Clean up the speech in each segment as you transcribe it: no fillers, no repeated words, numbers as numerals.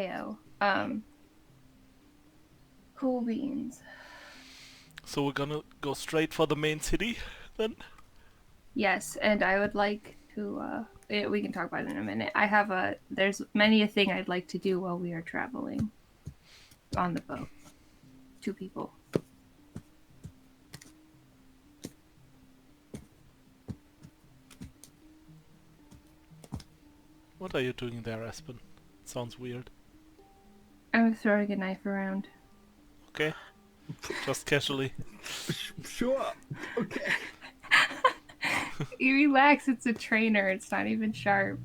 Heyo. Cool beans. So we're gonna go straight for the main city, then? Yes, and I would like to, we can talk about it in a minute. There's many a thing I'd like to do while we are traveling on the boat. 2 people. What are you doing there, Aspen? Sounds weird. I was throwing a knife around. Okay. Just casually. Sure. Okay. You relax, it's a trainer, it's not even sharp.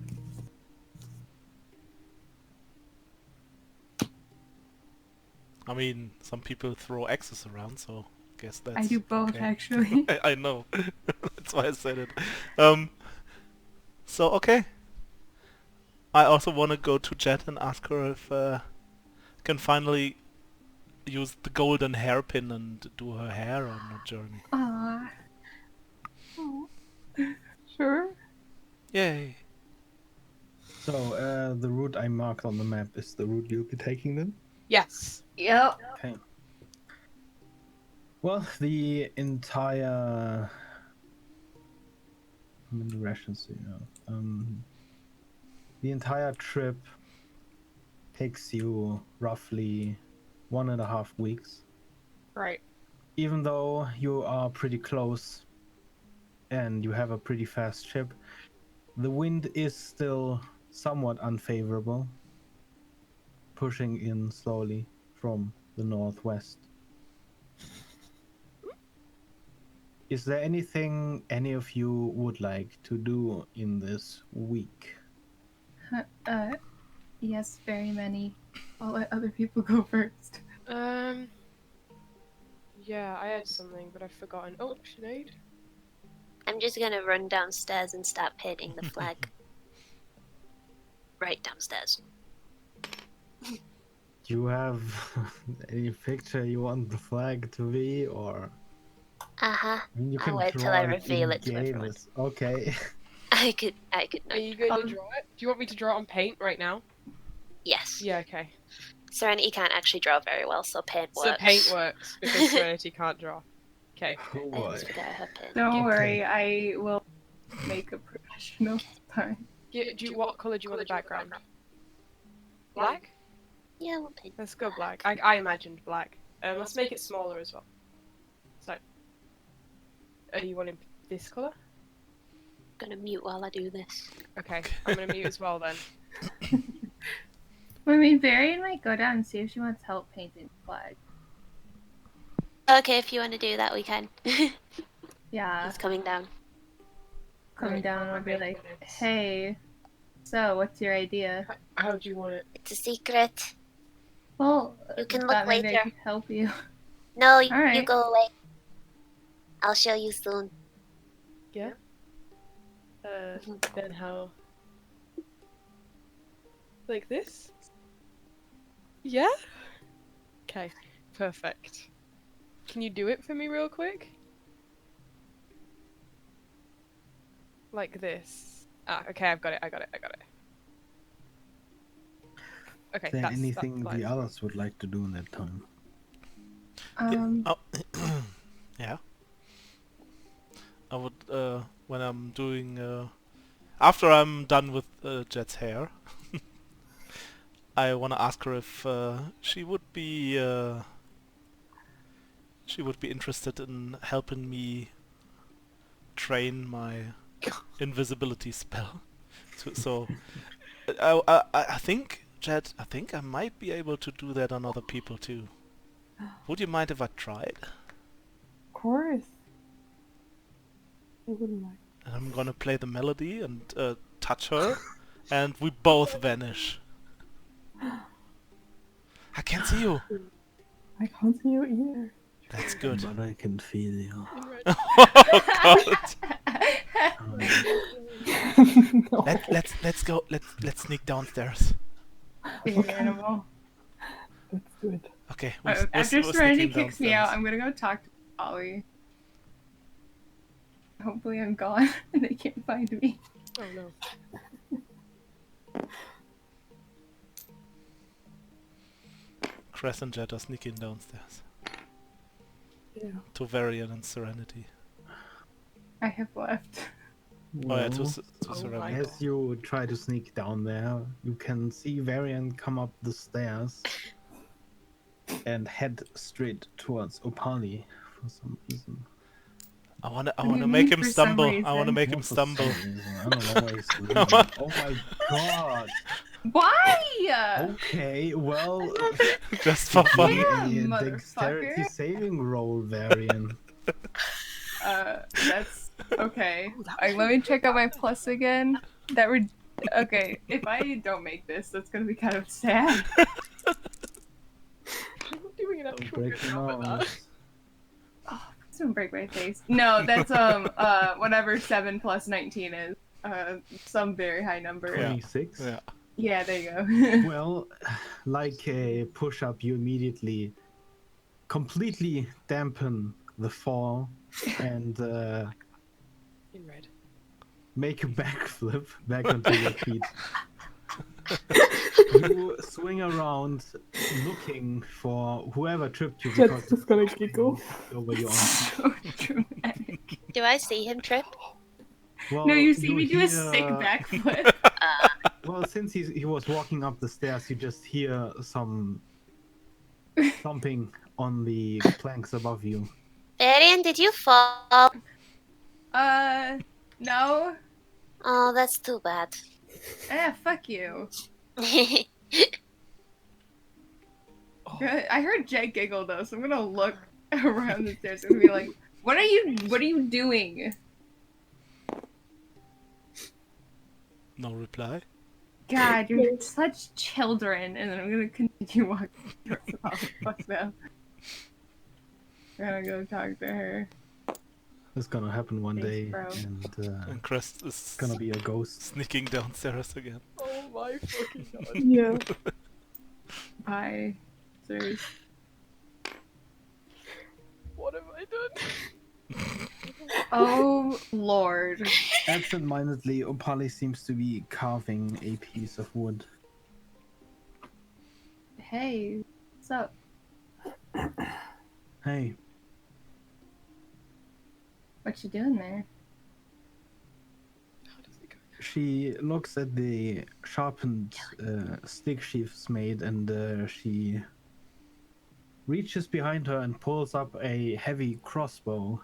I mean, some people throw axes around, so I guess that's I do both, okay. actually. I know. That's why I said it. So, okay. I also want to go to Jet and ask her if can finally use the golden hairpin and do her hair on a journey. Aww. Oh. Sure. Yay. So, the route I marked on the map is the route you'll be taking then? Yes. Yep. Okay. Well, the entire... How many rations do you have? The entire trip takes you roughly 1.5 weeks. Right. Even though you are pretty close and you have a pretty fast ship, the wind is still somewhat unfavorable, pushing in slowly from the northwest. Is there anything any of you would like to do in this week? Yes, very many. I'll let other people go first. Yeah, I had something, but I've forgotten. Oh, Sinead? I'm just gonna run downstairs and start painting the flag. Right downstairs. Do you have any picture you want the flag to be, or? Uh-huh. I mean, you I'll can wait till draw I it reveal it to in-game. everyone. Okay. I could Are you going to draw it? Do you want me to draw it on paint right now? Yes. Yeah, okay. Serenity can't actually draw very well, so paint works. So paint works, because Serenity can't draw. Okay. Oh I boy. almost forgot her pin. Don't Okay. worry, I will make a professional time. What colour do you want the background? Black? Yeah, we'll paint. Let's go black. I imagined black. Let's make it smaller as well. So, you want this colour? I'm gonna mute while I do this. Okay, I'm gonna mute as well then. I mean, Barry might go down and see if she wants help painting the flag. Okay, if you want to do that, we can. Yeah, He's coming down. coming down and I'll be like, hey, so what's your idea? How do you want it? It's a secret. Well, You can thought look maybe I later. could help you. No, you Alright. go away. I'll show you soon. Yeah? Then how? Like this? Yeah? Okay, perfect. Can you do it for me real quick? Like this. Ah, okay, I got it. Okay, Is there that's anything fine. the others would like to do in that time? Oh. Yeah. I would, when I'm doing, after I'm done with Jet's hair, I want to ask her if she would be interested in helping me train my invisibility spell. So I think, Jet, I think I might be able to do that on other people too. Would you mind if I tried? Of course. I wouldn't mind. And I'm gonna play the melody and touch her, and we both vanish. I can't see you. I can't see you either. That's good. But I can feel you. Oh God. No. Let's go. Let's sneak downstairs. Big animal. Let's do it. Okay. After Serenity kicks me out, I'm gonna go talk to Ollie. Hopefully I'm gone and they can't find me. Oh no. Cress and Jet are sneaking downstairs Yeah. to Varian and Serenity. I have left. Oh yeah, Well, to Oh my Serenity. as you try to sneak down there, you can see Varian come up the stairs and head straight towards Opali for some reason. I What do wanna you make mean him for some stumble. I wanna reason? make Not him for some stumble. reason. I don't know why he's doing that. Oh my god. Why? Okay, well, Just for fun. Damn, a dexterity motherfucker. saving roll, Varian. That's okay. Oh, that was Let me check out my plus again. That would okay. If I don't make this, that's gonna be kind of sad. I'm doing an Don't actual break good your job at that. nose. Oh, please don't break my face. No, that's whatever 7 plus 19 is. Some very high number. Yeah. 26? Yeah. Yeah, there you go. Well, like a push up, you immediately completely dampen the fall and In red. make a backflip back onto your feet. You swing around looking for whoever tripped you because Jet's just gonna giggle. over your arm. So dramatic. Do I see him trip? Well, No, you see me do a sick hear- backflip. Well, since he was walking up the stairs, you just hear some thumping on the planks above you. Varian, did you fall? No. Oh, that's too bad. Fuck you. Oh, Good. I heard Jay giggle though, so I'm gonna look around the stairs and be like, what are you doing? No reply. God, you're such children. And then I'm gonna continue walking towards the house. Fuck them. I'm gonna go talk to her. It's gonna happen one Thanks, day, bro. and And Crest is gonna be a ghost. sneaking downstairs again. Oh my fucking god. Yeah. Bye, sirs. What have I done? Oh lord. Absent-mindedly, Opali seems to be carving a piece of wood. Hey, what's up? Hey, What you doing there? How does it go? she looks at the sharpened stick sheaths made, and she reaches behind her and pulls up a heavy crossbow.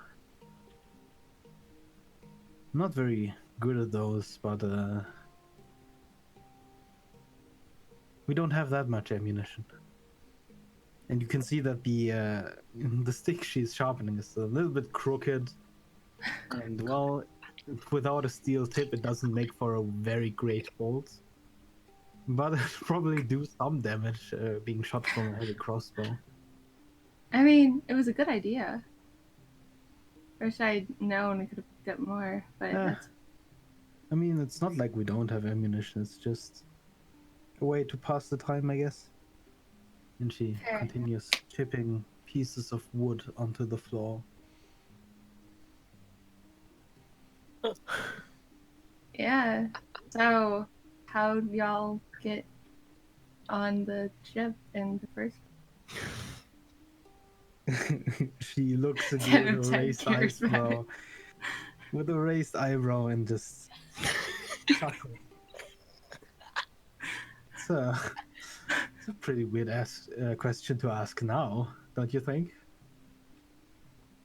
Not very good at those, but we don't have that much ammunition. And you can see that the stick she's sharpening is a little bit crooked, and well, without a steel tip, it doesn't make for a very great bolt. But it probably do some damage being shot from a heavy crossbow. I mean, it was a good idea. Wish I'd known we could have picked up more, but that's I mean, it's not like we don't have ammunition, it's just a way to pass the time, I guess. And she Fair. continues chipping pieces of wood onto the floor. yeah. So, how'd y'all get on the ship in the first? She looks at 10 you of with a 10 raised tears, eyebrow, with a raised eyebrow, and just chuckles. It's a pretty weird question to ask now, don't you think?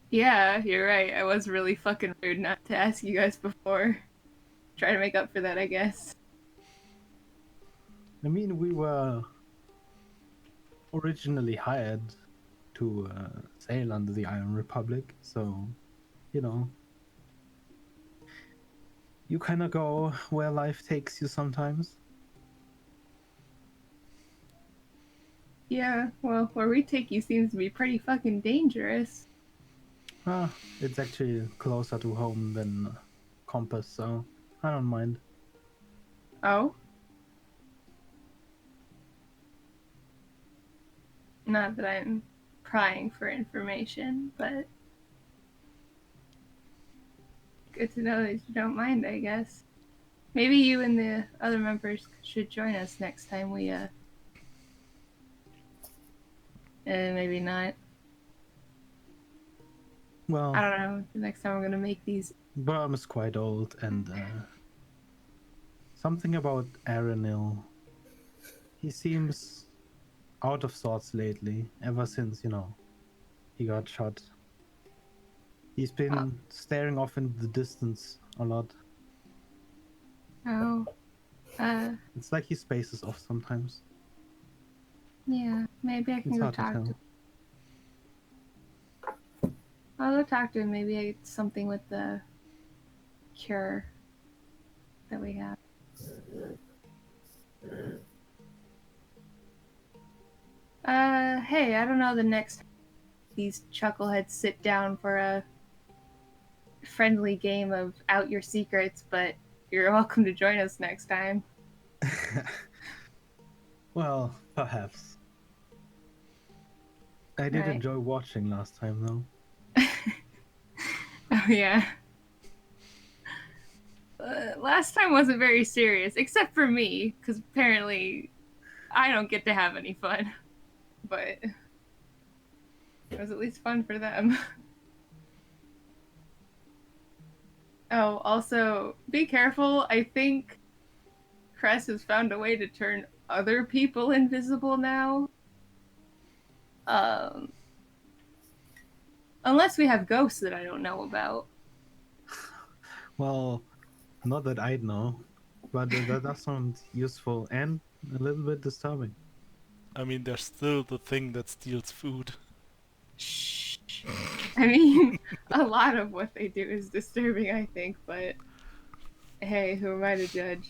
Yeah, you're right. I was really fucking rude not to ask you guys before. Try to make up for that, I guess. I mean, we were originally hired to sail under the Iron Republic, so, you know, you kind of go where life takes you sometimes. Yeah, well, where we take you seems to be pretty fucking dangerous. It's actually closer to home than Compass, so I don't mind. Oh? Not that I'm prying for information, but good to know that you don't mind, I guess. Maybe you and the other members should join us next time we Maybe not. Well, I don't know. The next time I'm gonna make these. Burm is quite old, and something about Aranil. He seems out of sorts lately, ever since, he got shot. He's been staring off into the distance a lot. Oh. It's like he spaces off sometimes. Yeah. Maybe I can It's go hard to talk tell. to. I'll go talk to him. Maybe it's something with the cure that we have. Hey, I don't know the next time these chuckleheads sit down for a friendly game of Out Your Secrets, but you're welcome to join us next time. Well, perhaps. I did Right. enjoy watching last time, though. Oh, yeah. Last time wasn't very serious, except for me, because apparently I don't get to have any fun. But it was at least fun for them. Oh, also, be careful. I think Cress has found a way to turn other people invisible now. Unless we have ghosts that I don't know about. Well, not that I'd know, but that does sound useful and a little bit disturbing. I mean, there's still the thing that steals food. Shh. I mean, a lot of what they do is disturbing, I think, but hey, who am I to judge?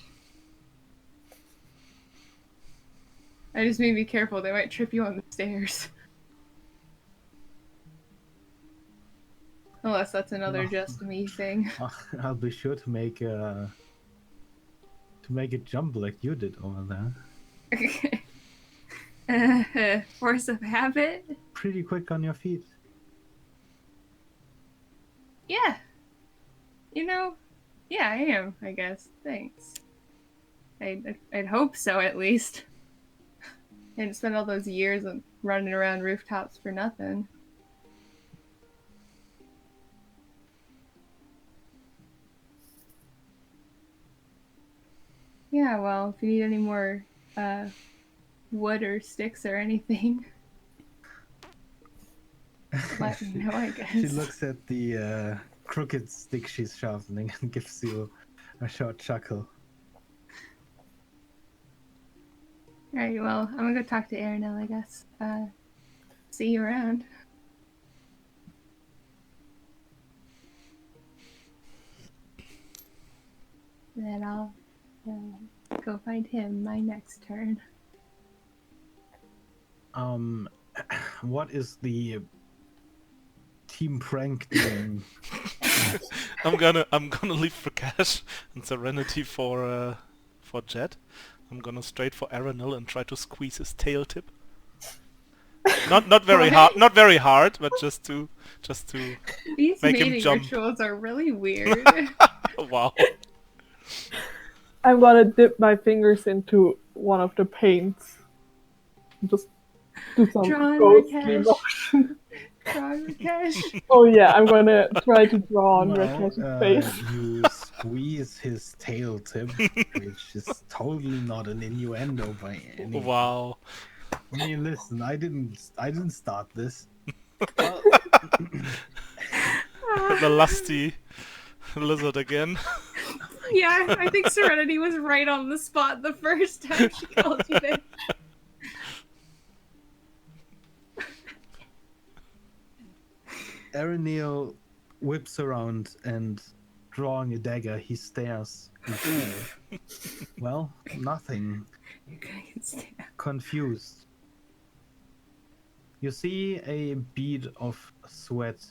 I just mean be careful, they might trip you on the stairs. Unless that's another Well, just me thing. I'll be sure to make it jump like you did over there. Force of habit? Pretty quick on your feet. Yeah. Yeah, I am, I guess. Thanks. I'd hope so, at least. I didn't spend all those years of running around rooftops for nothing. Yeah, well, if you need any more wood or sticks or anything, let me know, I guess. She looks at the crooked stick she's sharpening and gives you a short chuckle. Alright, well, I'm gonna go talk to Aranel, I guess. See you around. Then I'll go find him my next turn. What is the team prank doing? I'm gonna leave for cash and serenity for Jet. I'm gonna straight for Aranil and try to squeeze his tail tip. Not very hard, not very hard, but just to These make him mating jump. rituals are really weird. Wow. I'm gonna dip my fingers into one of the paints. Just do some Draw ghostly Rakesh. motion. Draw Rakesh. Oh yeah, I'm gonna try to draw on Well, Rakesh's face. you squeeze his tail tip, which is totally not an innuendo by any. Wow. I mean, listen, I didn't start this. The lusty lizard again. Yeah, I think Serenity was right on the spot the first time she called you that. Aranil whips around and, drawing a dagger, he stares. Well, nothing. You're gonna get stabbed. Confused. You see a bead of sweat.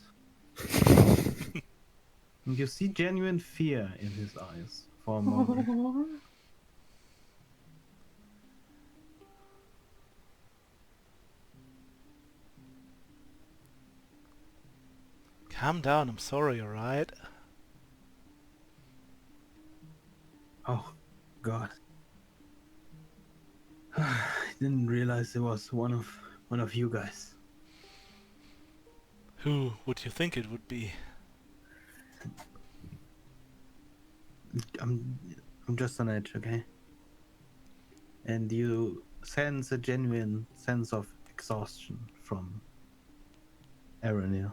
And you see genuine fear in his eyes for a moment. Calm down, I'm sorry, alright? Oh, God. I didn't realize it was one of you guys. Who would you think it would be? I'm just on edge, okay? And you sense a genuine sense of exhaustion from Aranil.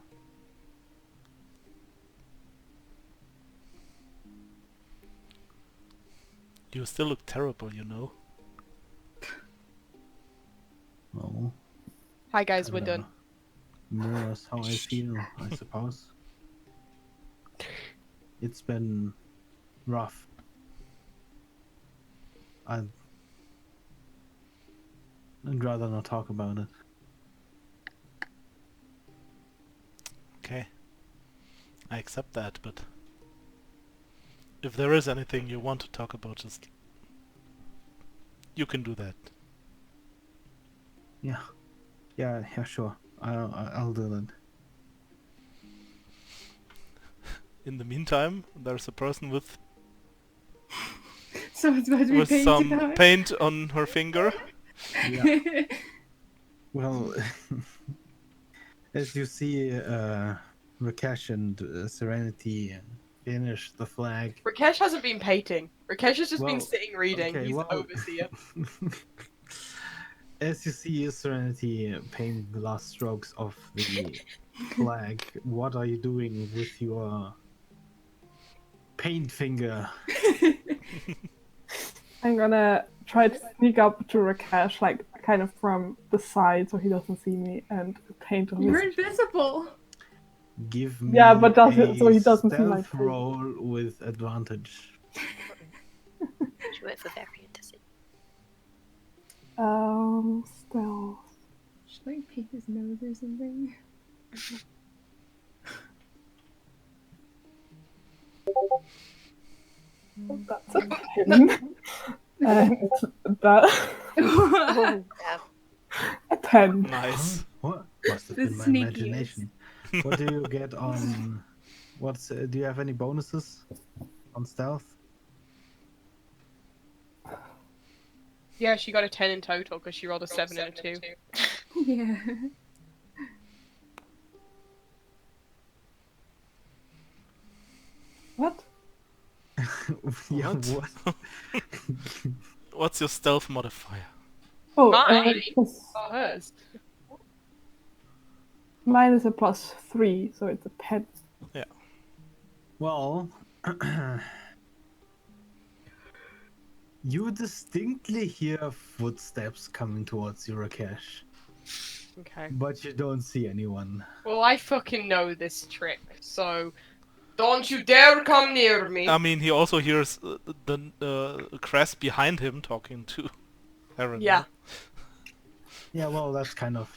You still look terrible, you know. Oh, Hi guys, we're kinda done. mirrors how I feel, I suppose. It's been rough. I'd rather not talk about it. Okay. I accept that, but if there is anything you want to talk about, just you can do that. Yeah, sure. I'll do that. In the meantime, there's a person with Someone's about to be painted some on. paint on her finger. Yeah. Well, as you see, Rakesh and Serenity finish the flag. Rakesh hasn't been painting. Rakesh has just been Well, sitting reading. okay, He's well, the overseer. as you see Serenity paint the last strokes of the flag, what are you doing with your paint finger? I'm gonna try to sneak up to Rakesh, like kind of from the side, so he doesn't see me, and paint on You're his. invisible. Give me Yeah, but does a it so he doesn't see my stealth face. roll with advantage. Should wait for Varian to see. Stealth. Should I paint his nose or something? That's a 10. And that Oh, yeah. a 10. Nice. Huh? What? Must have The been my sneakiest. imagination. What do you get on? What's? Do you have any bonuses on stealth? Yeah, she got a 10 in total because she rolled a 7 and a 2. Yeah. What? Yeah, What? what? What's your stealth modifier? Oh, Mine? plus, Oh, hers. mine is a +3, so it's a 10. Well, you distinctly hear footsteps coming towards you, Rakesh, Okay. but you don't see anyone. Well, I fucking know this trick, so don't you dare come near me. I mean, he also hears the Crest behind him talking to Aaron. Yeah. Yeah, well, that's kind of,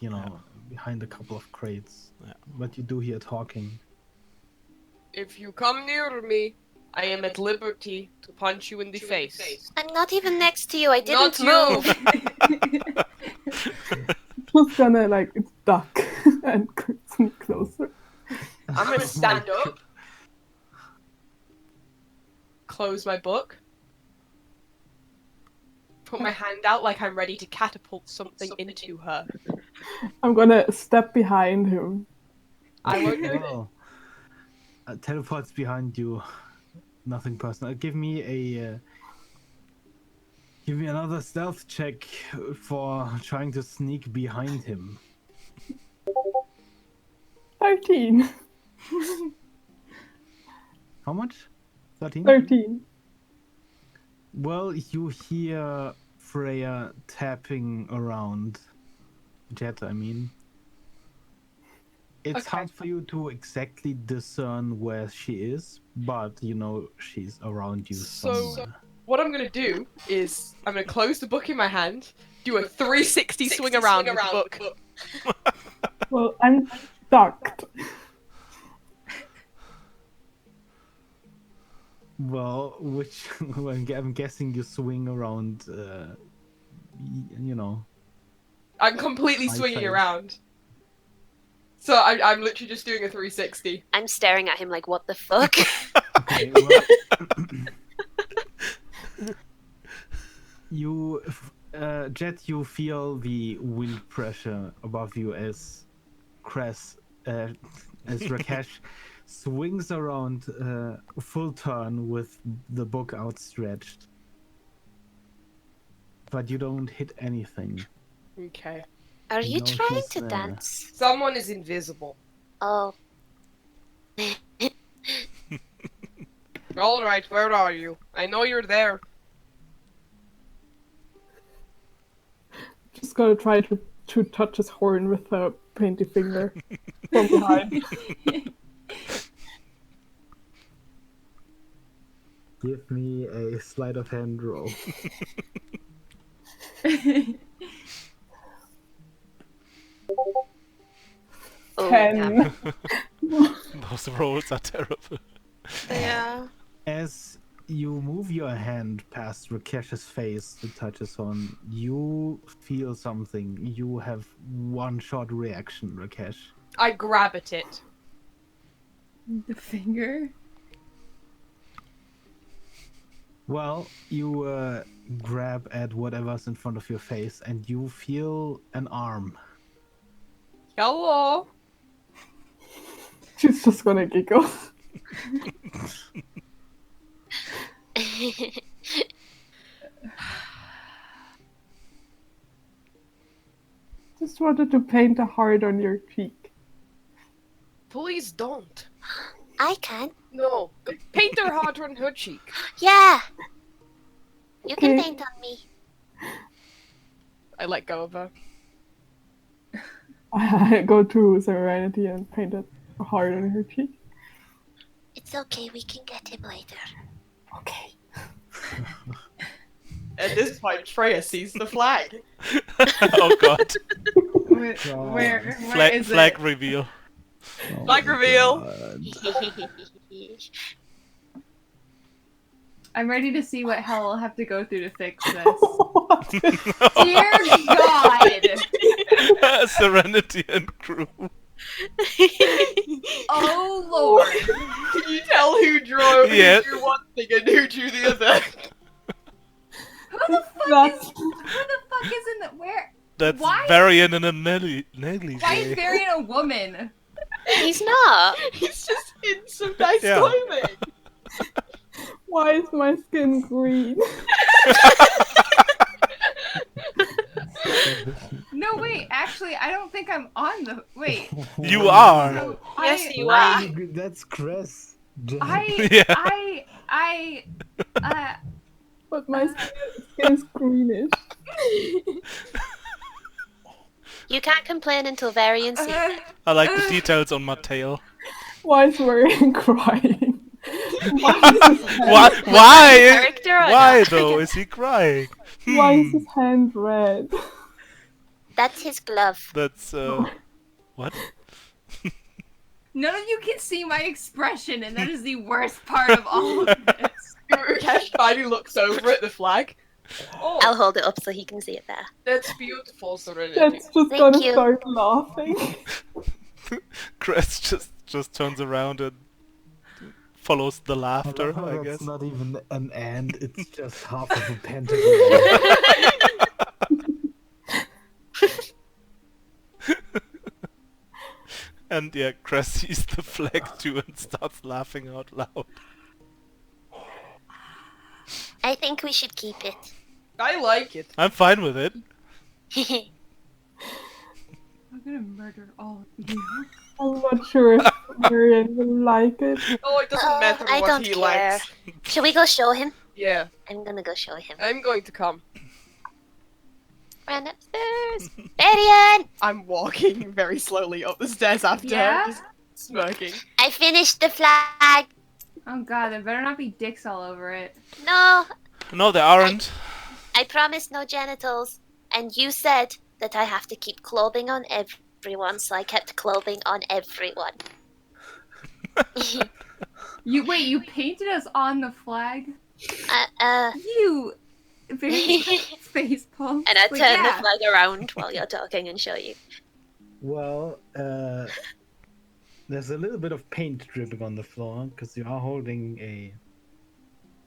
behind a couple of crates. Yeah. But you do hear talking. If you come near me, I am at liberty to punch you in the face. I'm not even next to you. I Not didn't you. move. Just gonna, like, duck and sneak closer. I'm gonna stand up, close my book, put my hand out like I'm ready to catapult something into her. I'm gonna step behind him. I won't do it. Well, teleports behind you. Nothing personal. Give me another stealth check for trying to sneak behind him. 13. How much? 13? 13. Well, you hear Freya tapping around. Jet, I mean. It's Okay. hard for you to exactly discern where she is, but she's around you So- somewhere. What I'm gonna do is I'm gonna close the book in my hand, do a 360 swing around with the book. Well, I'm ducked. Well, I'm guessing you swing around, I'm completely I swinging failed. around. So I'm literally just doing a 360. I'm staring at him like, what the fuck? Okay, well, Jet, you feel the wind pressure above you as Cress as Rakesh swings around full turn with the book outstretched. But you don't hit anything. Okay. Are you No, trying she's to there. dance? Someone is invisible. Oh, Alright, where are you? I know you're there. Just gonna try to touch his horn with a painted finger from behind. Give me a sleight of hand roll. oh 10. Those rolls are terrible. yeah. As you move your hand past Rakesh's face to touch his horn, you feel something. You have one shot reaction, Rakesh. I grab at it. The finger? Well, you grab at whatever's in front of your face and you feel an arm. Hello. She's just gonna giggle. Just wanted to paint a heart on your cheek. Please don't. I can. No. Paint her heart on her cheek. Yeah. You can Okay. paint on me. I let go of her. I go to Serenity and paint a heart on her cheek. It's okay. We can get him later. Okay. At this point, Freya sees the flag. Oh god. Where is Flag it? reveal. Flag reveal. I'm ready to see what hell I'll have to go through to fix this. What? Dear God! Serenity and crew. Oh Lord! Can you tell who drew, Yeah. who drew one thing and who drew the other? Who the fuck That's- is in the where? That's Why? Varian in a negligee. Why is Varian a woman? He's not. He's just in some nice Yeah. clothing. Why is my skin green? No, wait. Actually, I don't think I'm on the. Wait. You are. So Yes, I, you are. That's Chris. I, But my skin is greenish. You can't complain until Varian sees it. I like the details on my tail. Why is Marion crying? Why is his hand, Why? Why? Character or Why not? though? Is he crying? why is his hand red? That's his glove. That's what? none of you can see my expression, and that is the worst part of all of this. Rakesh finally looks over at the flag. Oh, I'll hold it up so he can see it there. that's beautiful, Serenity. That's just Thank gonna you. start laughing. Chris just turns around and follows the laughter, I guess. That's not even an and, it's just half of a pentagram. And yeah, Chris sees the flag too and starts laughing out loud. I think we should keep it. I like it. I'm fine with it. I'm gonna murder all of you. I'm not sure if Marion will like it. Oh, it doesn't matter I what don't he care. likes. Shall we go show him? Yeah, I'm gonna go show him. I'm going to come. Run upstairs. Varian! I'm walking very slowly up the stairs after Yeah? her, just smirking. I finished the flag. Oh God, there better not be dicks all over it. No, No, there aren't. I promised no genitals. And you said that I have to keep clothing on everyone, so I kept clothing on everyone. You painted us on the flag. You very face palm. And I But turn the yeah. flag around while you're talking and show you. Well, there's a little bit of paint dripping on the floor because you are holding a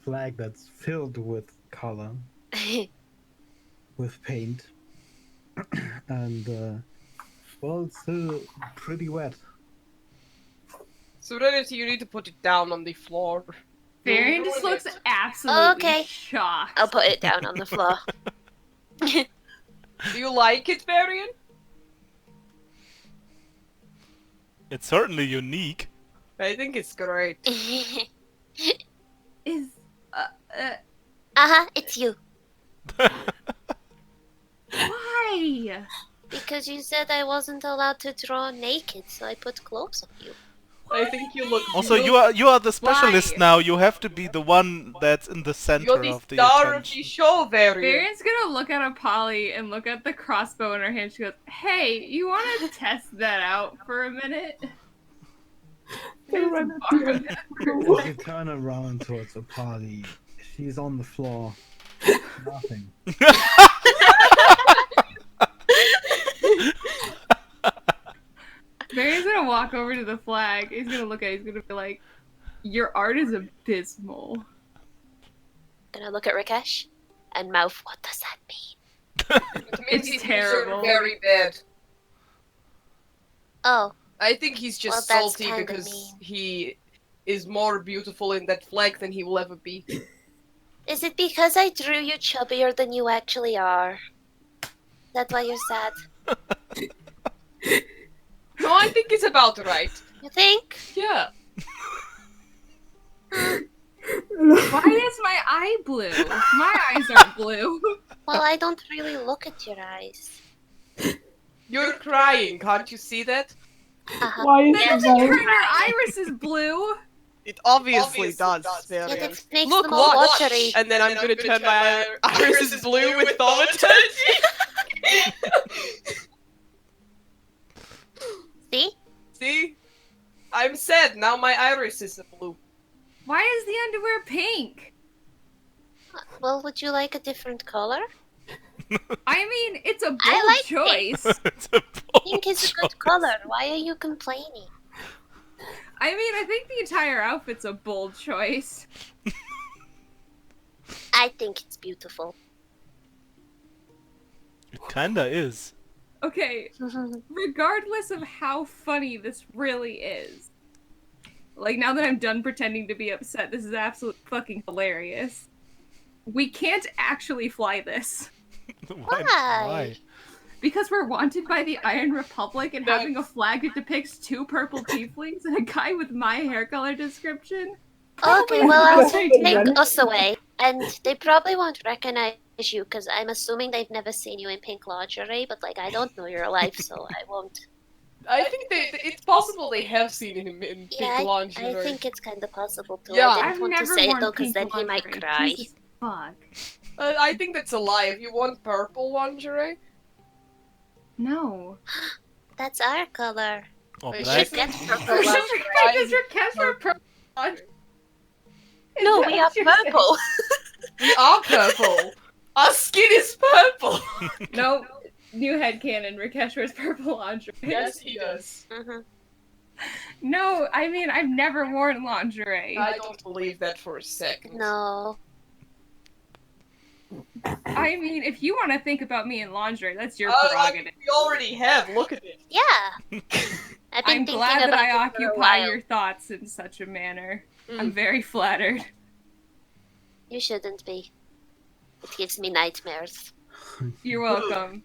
flag that's filled with color, with paint, and well, it's still pretty wet. Serenity, you need to put it down on the floor. Varian You'll just ruin looks it. absolutely Okay. shocked. I'll put it down on the floor. Do you like it, Varian? It's certainly unique. I think it's great. Is It's you. why? Because you said I wasn't allowed to draw naked, so I put clothes on you. I think you look. Also, you are the specialist Why? now. You have to be the one that's in the center You're the of the star of attention. the show, Varian. Varian's gonna look at a Polly and look at the crossbow in her hand. She goes, "Hey, you want to test that out for a minute?" Serenity. As you turn around towards Opali, she's on the floor. Nothing. Varian's gonna walk over to the flag. He's gonna look at it. He's gonna be like, "Your art is abysmal." Gonna look at Rakesh and mouth, what does that mean? It's He's terrible. very bad. Oh, I think he's just Well, that's salty kinda because mean. he is more beautiful in that flag than he will ever be. is it because I drew you chubbier than you actually are? That's why you're sad. No, I think it's about right. You think? Yeah. Why is my eye blue? My eyes aren't blue. Well, I don't really look at your eyes. You're crying, can't you see that? Why is That it doesn't turn very... your iris is blue. It obviously does, Yeah, Varian. that makes Look, them all watch! watery. And then I'm gonna turn my iris blue with thaumaturgy. See? See? I'm sad, now my iris is blue. Why is the underwear pink? Well, would you like a different color? I mean, it's a bold I like choice. It's a Pink is a good color. Why are you complaining? I mean, I think the entire outfit's a bold choice. I think it's beautiful. It kinda is. Okay, regardless of how funny this really is, like, now that I'm done pretending to be upset, this is absolutely fucking hilarious. We can't actually fly this. Why? Because we're wanted by the Iron Republic and having a flag that depicts 2 purple tieflings and a guy with my hair color description. Okay, well, I'll Take take Ren. us away. And they probably won't recognize you, because I'm assuming they've never seen you in pink lingerie, but, like, I don't know your life, so I won't. I think it's possible they have seen him in Yeah, pink lingerie. I think it's kind of possible, too. Yeah. I didn't I've want to never say it, worn though, because pink then he might lingerie. cry. Jesus fuck. I think that's a lie. If you want purple lingerie, No. That's our color. Or Wait, black. Should get purple Because lingerie. your cats are purple. No, we are purple. we are purple. Our skin is purple. No, new headcanon. Rakesh wears purple lingerie. Yes, he does. Mhm. No, I mean, I've never worn lingerie. I don't believe that for a second. No. I mean, if you want to think about me in lingerie, that's your Oh, prerogative. we already have. Look at it. Yeah. I've been I'm thinking glad that about I it for a occupy while. your thoughts in such a manner. Mm. I'm very flattered. You shouldn't be. It gives me nightmares. You're welcome.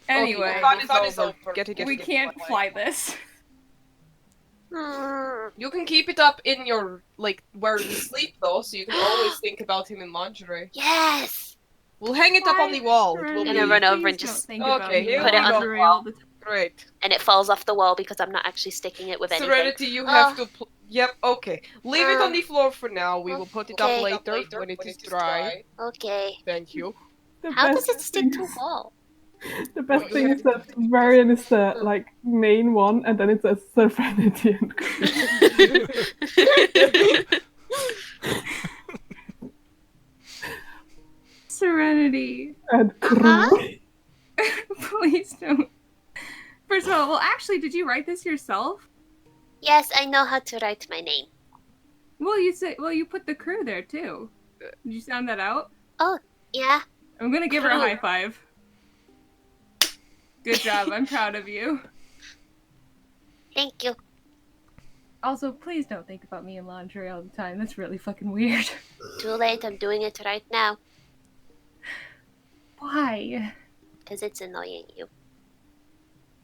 Anyway, Okay, fun is over. Get it. we can't fly this. You can keep it up in your, like, where you sleep, though, so you can always think about him in lingerie. Yes! We'll hang it up on the wall. It will Gonna be run over and Please just don't think about Okay, me here in we go. lingerie all the time. great. And it falls off the wall because I'm not actually sticking it with anything. Serenity, you have Oh. to. Yep, okay. Leave it on the floor for now. We will put it up Okay. later when it is dry. Okay. Thank you. The How best does it stick to a wall? The best thing is that Varian is the like main one, and then it says Serenity and Serenity. Uh-huh. Please don't. First of all, well, actually, did you write this yourself? Yes, I know how to write my name. Well, you put the crew there too. Did you sound that out? Yeah. I'm gonna give her a Crew. high five. Good job. I'm proud of you. Thank you. Also, please don't think about me in lingerie all the time. That's really fucking weird. Too late, I'm doing it right now. Why? Because it's annoying you.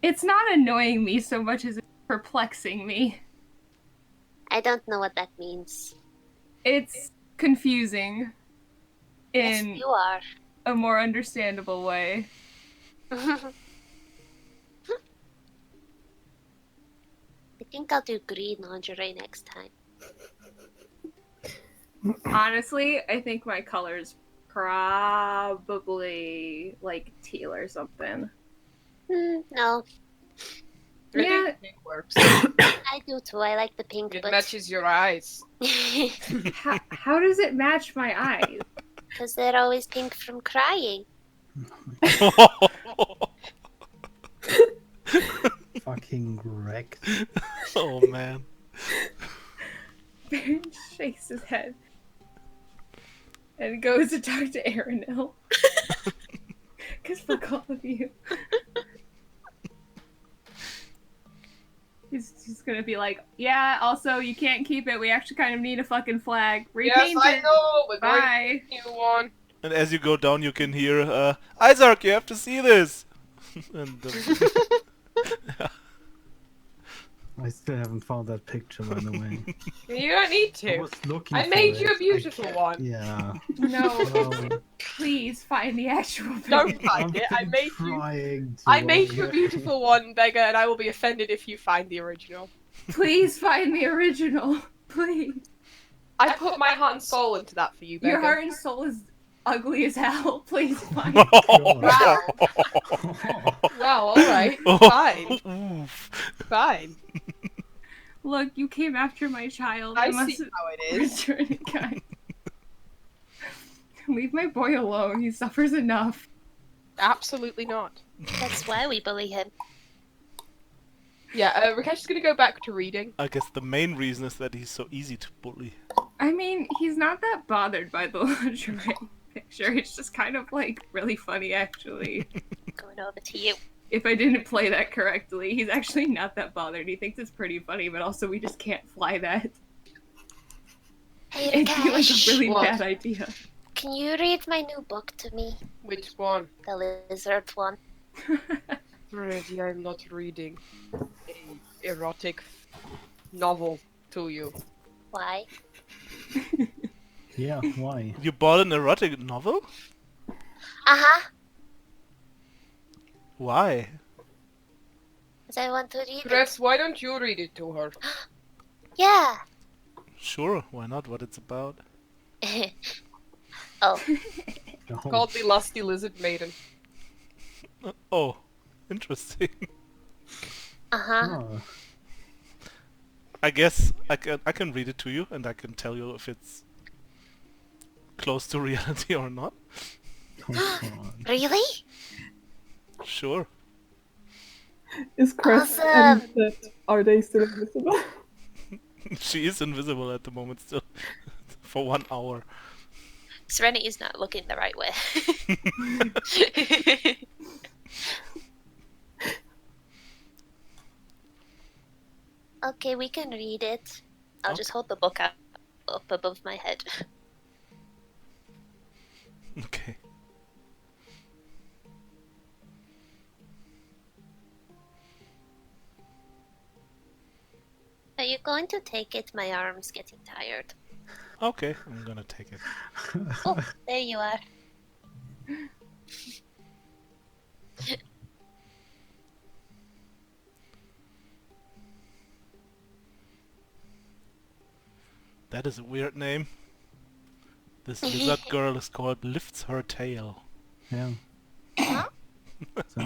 It's not annoying me so much as it's perplexing me. I don't know what that means. It's confusing Yes, in you are. a more understandable way. I think I'll do green lingerie next time. Honestly, I think my color's probably like teal or something. No, I Yeah. think pink works. I do too. I like the pink, It but matches your eyes. How does it match my eyes? because they're always pink from crying. Fucking wrecked. Oh man. Baron shakes his head and goes to talk to Aranil. Because fuck all of you. He's gonna be like, yeah, also, you can't keep it. We actually kind of need a fucking flag. Repaint Yes, I it. know. We're going Bye. to new one. And as you go down, you can hear, Isaac, you have to see this. And I still haven't found that picture, by the way. You don't need I to. was looking I for made it. you a beautiful one. Yeah. No, Well, please find the actual Don't picture. find it. I been made you. trying to, I made you a beautiful one, Beggar, and I will be offended if you find the original. Please find the original. Please. I put my heart and soul into that for you, Beggar. Your heart and soul is ugly as hell. Please find God. Well, alright. Fine. Oof. Fine. Look, you came after my child. I You must see how it is. return in kind. Leave my boy alone. He suffers enough. Absolutely not. That's why we bully him. Yeah, Rakesh is going to go back to reading. I guess the main reason is that he's so easy to bully. I mean, he's not that bothered by the lingerie picture. It's just kind of like really funny, actually. Going over to you. If I didn't play that correctly, he's actually not that bothered. He thinks it's pretty funny, but also we just can't fly that. Hey, It'd be like a Rakesh, really What? bad idea. can you read my new book to me? Which one? The lizard one. Freddy, I'm not reading a erotic novel to you. Why? Yeah, why? You bought an erotic novel? Uh-huh. Why? Because I want to read it. Press, why don't you read it to her? Yeah. Sure, why not? What it's about? Oh, No. Called the Lusty Lizard Maiden. Oh, interesting. uh-huh. Oh, I guess I can read it to you, and I can tell you if it's close to reality or not. come on. Really? Sure. Is Crest Awesome. and Jet, are they still invisible? She is invisible at the moment still. For 1 hour. Serenity is not looking the right way. Okay, we can read it. I'll Okay. just hold the book up above my head. Okay. Are you going to take it? My arm's getting tired. Okay, I'm gonna take it. Oh, there you are. That is a weird name. This lizard girl is called Lifts Her Tail. Yeah. Huh? So,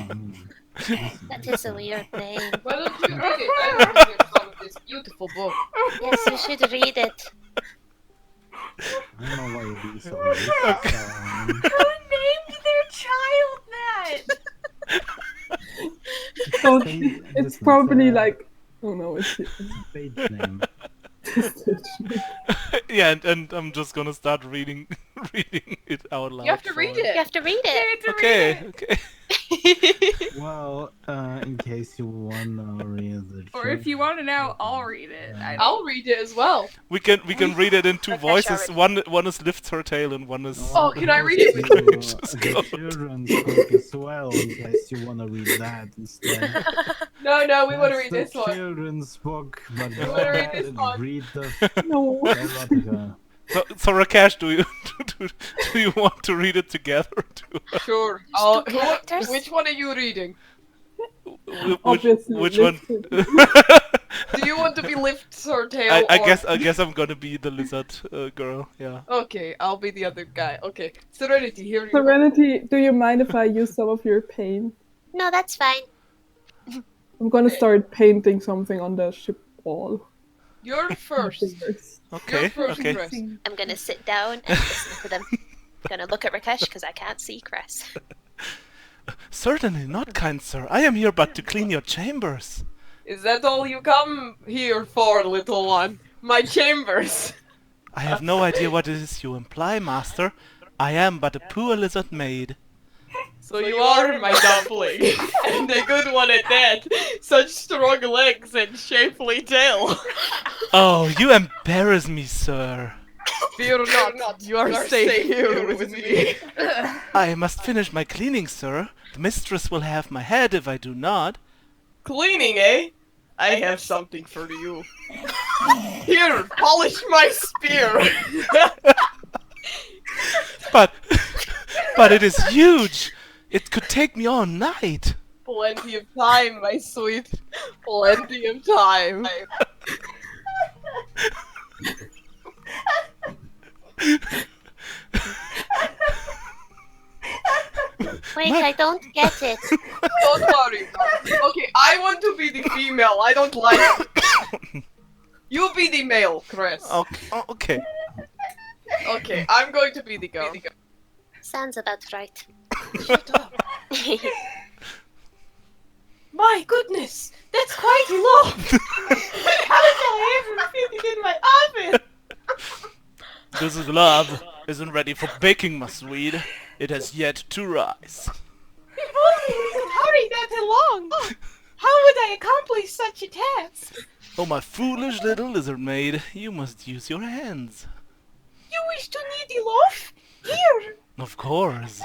That is a weird name. Why don't you read it? I want to hear some of this beautiful book. Yes, you should read it. I don't know why you do so. It's, Who named their child that? So Listen, it's probably uh, like, oh no, it's stage name. Yeah, and I'm just gonna start reading reading it out loud. You have to read for You have to read it. Okay. Well, in case you wanna read the Or if you want to know, I'll read it. I'll read it as well. We can read it in two Okay, voices. Sharon. One is lifts her tail and one is. Oh, can I read it with you? Just The go. children's book as well, in case you wanna read that instead. No, we want to That's read the this one. children's book, but We go wanna read ahead this and one. read the No. erotica. So Rakesh, do you want to read it together? Sure. Two characters? Which one are you reading? Obviously, which one? Do you want to be Lift or Tail? I or... guess I'm gonna be the lizard girl. Yeah. Okay, I'll be the other guy. Okay, Serenity, here you go. Serenity, do you mind if I use some of your paint? No, that's fine. I'm gonna start painting something on the ship wall. You're first. Fingers. Okay. You're first, Okay. Chris. I'm gonna sit down and listen to them. Gonna look at Rakesh because I can't see Cress. Certainly not, kind sir. I am here but to clean your chambers. Is that all you come here for, little one? My chambers. I have no idea what it is you imply, master. I am but a poor lizard maid. So you are my dumpling, and a good one at that. Such strong legs and shapely tail. Oh, you embarrass me, sir. Fear not, you are safe here with me. I must finish my cleaning, sir. The mistress will have my head if I do not. Cleaning, eh? I have something for you. Here, polish my spear. But it is huge. It could take me all night. Plenty of time, my sweet. Plenty of time. Wait, I don't get it. Don't worry. Okay, I want to be the female. I don't like it. You be the male, Chris. Okay. Okay, I'm going to be the girl. Sounds about right. Shut up. My goodness, that's quite long. How did I ever fit it in my oven? This love isn't ready for baking, my sweet. It has yet to rise. If only we could hurry that along. How would I accomplish such a task? Oh, my foolish little lizard maid, you must use your hands. You wish to knead the loaf? Here. Of course.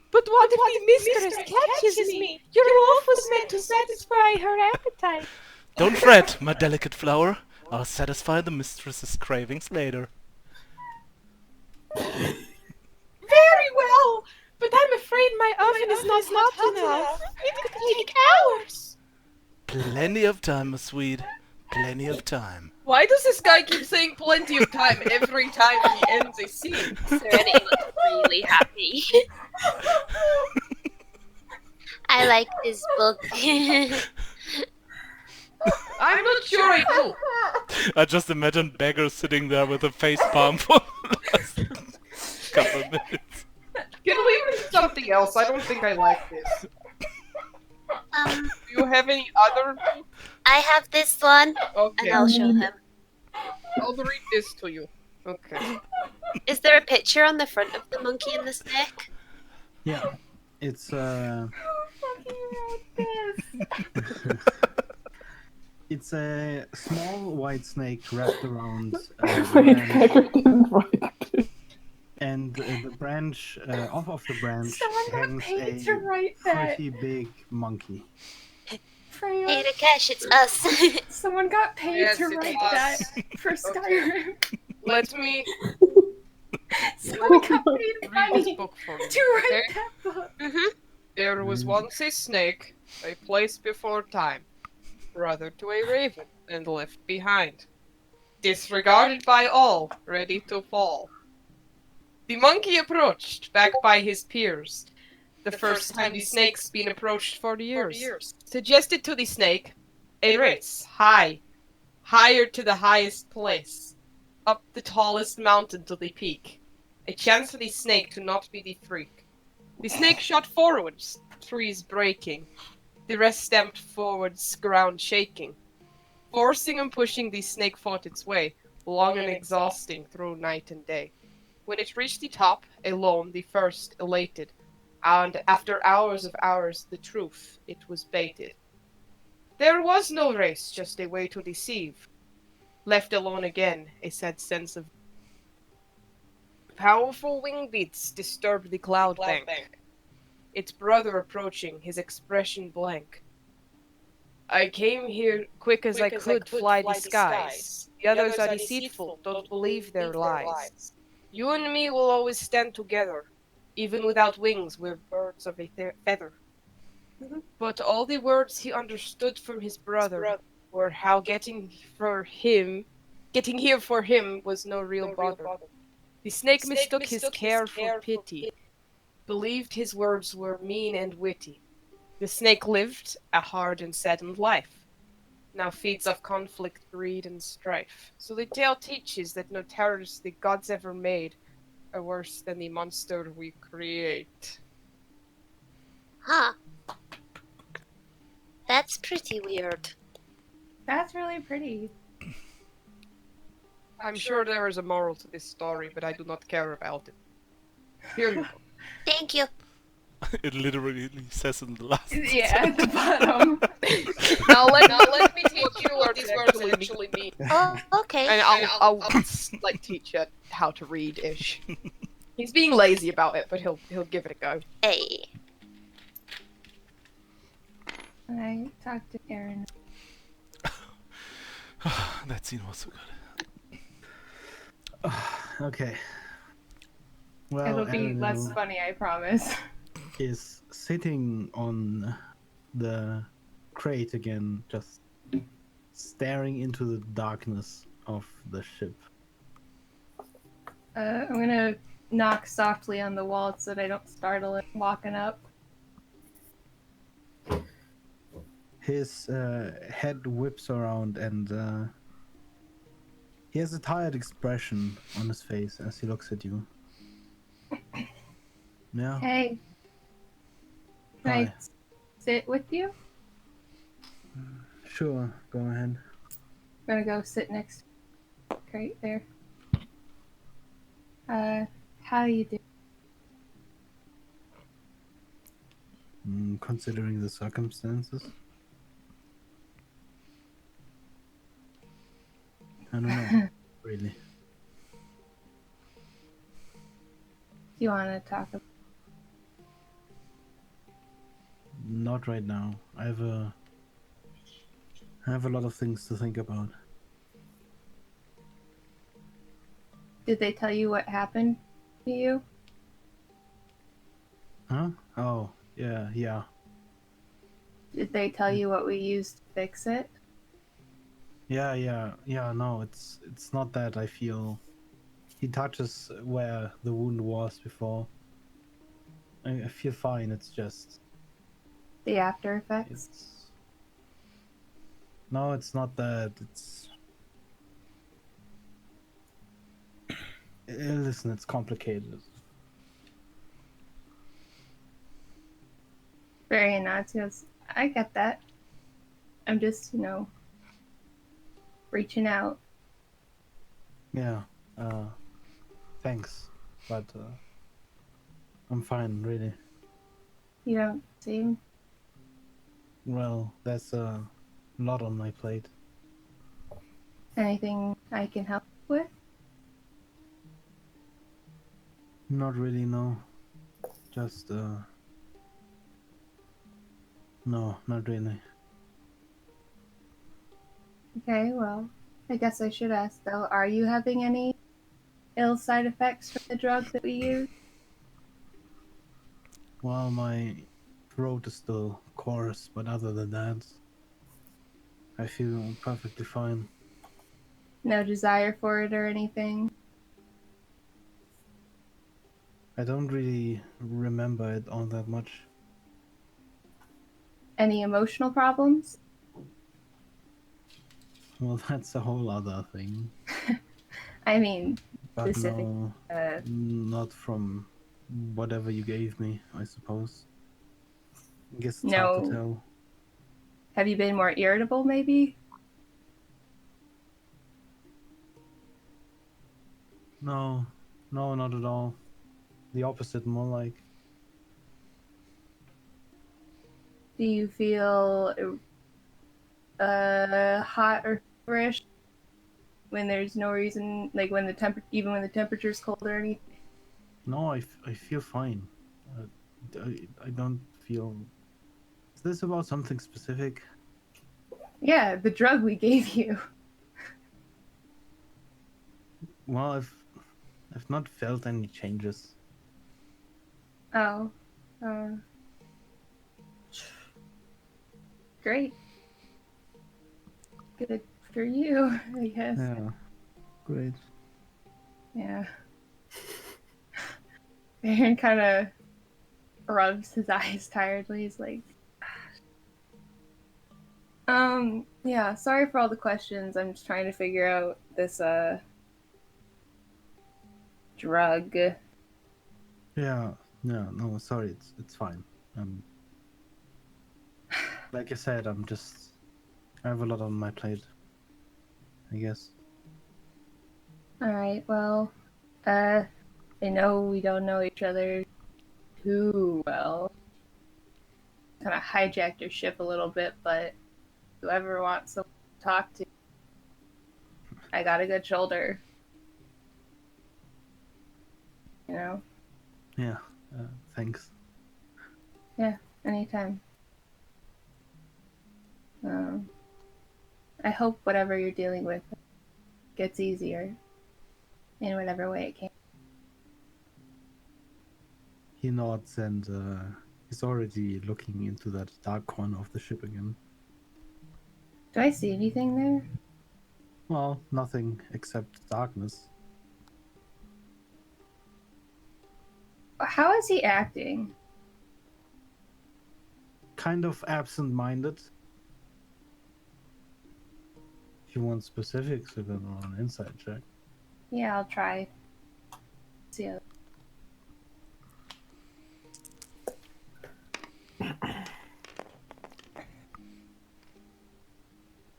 But what if the mistress catches me? Your loaf was meant to satisfy her appetite. Don't fret, my delicate flower. I'll satisfy the mistress's cravings later. Very well, but I'm afraid my oven is not hot enough. It could take hours. Plenty of time, my sweet. Plenty of time. Why does this guy keep saying plenty of time every time he ends a scene? Serenity looks really happy. I like this book. I'm not sure I do. I just imagine Beggar sitting there with a face palm for the last couple of minutes. Can we read something else? I don't think I like this. Do you have any other? I have this one, Okay, and I'll show him. I'll read this to you. Okay. Is there a picture on the front of the monkey and the snake? Yeah, it's it's a small white snake wrapped around Wait, branch, Beggar didn't write it. and the branch off of the branch Someone got hangs paid to a write that. pretty big monkey. Freya. Hey, Rakesh, it's us. Someone got paid Yes, to it's write us. that for Skyrim. Let me Someone got paid read this money book for you. to write Okay? that book. There was once a snake, a place before time, brother to a raven, and left behind. Disregarded by all, ready to fall. The monkey approached, backed by his peers. The first time the snake's been approached for years. Suggested to the snake a race, higher to the highest place, up the tallest mountain to the peak. A chance for the snake to not be the freak. The snake shot forwards, trees breaking. The rest stamped forwards, ground shaking. Forcing and pushing, the snake fought its way, long and exhausting through night and day. When it reached the top, alone, the first elated, and after hours of hours, the truth, it was baited. There was no race, just a way to deceive. Left alone again, a sad sense of powerful wing beats disturbed the cloud bank. Its brother approaching, his expression blank. I came here quick as I could fly the skies. The others are deceitful, don't believe their lies. You and me will always stand together. Even without wings, we're birds of a feather. But all the words he understood from his brother were how getting here for him was no real bother. The snake mistook his care for pity, believed his words were mean and witty. The snake lived a hard and saddened life, now feeds off conflict, greed, and strife. So the tale teaches that no terrors the gods ever made are worse than the monster we create. Huh. That's pretty weird. That's really pretty. I'm sure there is a moral to this story, but I do not care about it. Here you go. Thank you. It literally says in the last. Yeah, at the bottom. Now let me teach you what these words actually mean. Oh, okay. And I'll like teach you how to read ish. He's being lazy about it, but he'll give it a go. Hey. I talked to Aaron. That scene was so good. Okay. Well, It'll be Aaron less funny, I promise. is sitting on the crate again, just staring into the darkness of the ship. I'm gonna knock softly on the wall so that I don't startle it walking up. His head whips around and he has a tired expression on his face as he looks at you. Yeah. Hey. Can Hi. I sit with you? Sure, go ahead. I'm gonna go sit next to the crate there. How you doing? Considering the circumstances. I don't know, really. Do you want to talk about? Not right now. I have a lot of things to think about. Did they tell you what happened to you? Huh? Oh, yeah. Did they tell you what we used to fix it? Yeah, no, it's not that. I feel he touches where the wound was before. I feel fine, it's just... The after effects? No, it's not that, it's... Listen, it's complicated. Very nuts. Goes, I get that. I'm just, reaching out. Yeah, thanks, but I'm fine, really. You don't seem. Well, there's a lot on my plate. Anything I can help with? Not really, no. Just, no, not really. Okay, well, I guess I should ask though, are you having any ill side effects from the drug that we use? Well, my throat is still coarse, but other than that, I feel perfectly fine. No desire for it or anything? I don't really remember it all that much. Any emotional problems? Well, that's a whole other thing. I mean, But specific. no, not from whatever you gave me, I suppose. I guess it's hard to No. tell. Have you been more irritable, maybe? No, No, not at all. The opposite, more like. Do you feel hot or feverish when there's no reason, like when even when the temperature's cold or anything? No, I feel fine. I don't feel. Is this about something specific? Yeah, the drug we gave you. Well, I've not felt any changes. Oh. Great. Good for you, I guess. Yeah, great. Yeah. Aaron kind of rubs his eyes tiredly. He's like, yeah, sorry for all the questions. I'm just trying to figure out this, drug. Yeah, no, sorry, it's fine. Like I said, I have a lot on my plate, I guess. Alright, well, I know we don't know each other too well. Kind of hijacked your ship a little bit, but whoever wants to talk to, I got a good shoulder. You know? Yeah, thanks. Yeah, anytime. I hope whatever you're dealing with gets easier in whatever way it can. He nods and he's already looking into that dark corner of the ship again. Do I see anything there? Well, nothing except darkness. How is he acting? Kind of absent-minded. If you want specifics, we can roll an insight check. Yeah, I'll try. See how.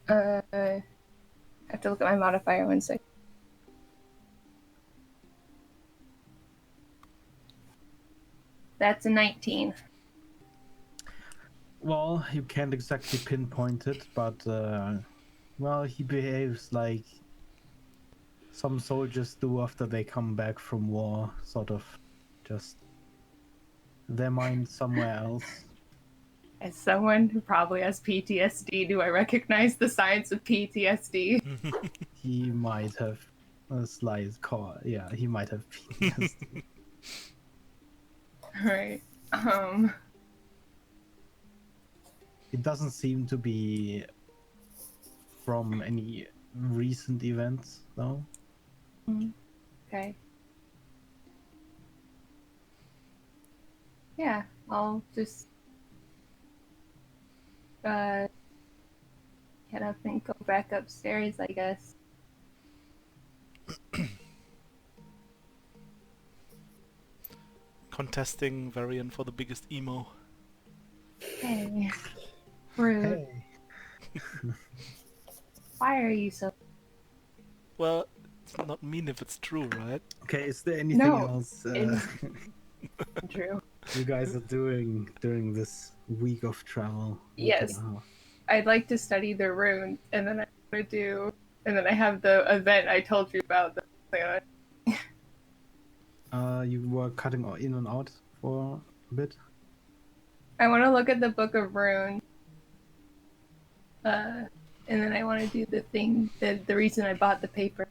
I have to look at my modifier 1 second. That's a 19. Well, you can't exactly pinpoint it, but well, he behaves like some soldiers do after they come back from war, sort of just their mind somewhere else. As someone who probably has PTSD, do I recognize the signs of PTSD? He might have a slight core. Yeah, he might have PTSD. Right. It doesn't seem to be from any recent events, though. Okay. Yeah, I'll just get up and go back upstairs, I guess. Contesting variant for the biggest emo. Hey. Rude. Why are you so... Well, it's not mean if it's true, right? Okay, is there anything No, else True. you guys are doing during this week of travel? Yes. I'd like to study the runes, and then I have the event I told you about. You were cutting in and out for a bit. I want to look at the Book of Runes. And then I want to do the thing, the reason I bought the paper.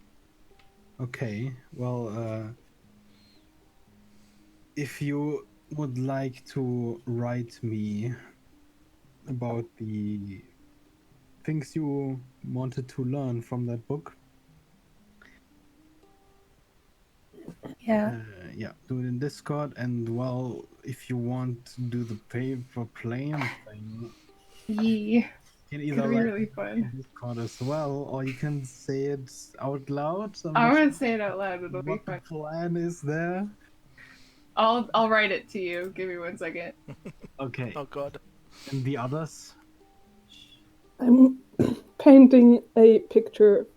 Okay, well, if you would like to write me about the things you wanted to learn from that book, Yeah. yeah, do it in Discord. And well, if you want to do the paper plane thing, Yeah. you can It'd either be write really it fun. in Discord as well, or you can say it out loud. I want to say it out loud. It'll be What the fun. plan is there? I'll write it to you. Give me 1 second. Okay. Oh god. And the others? I'm painting a picture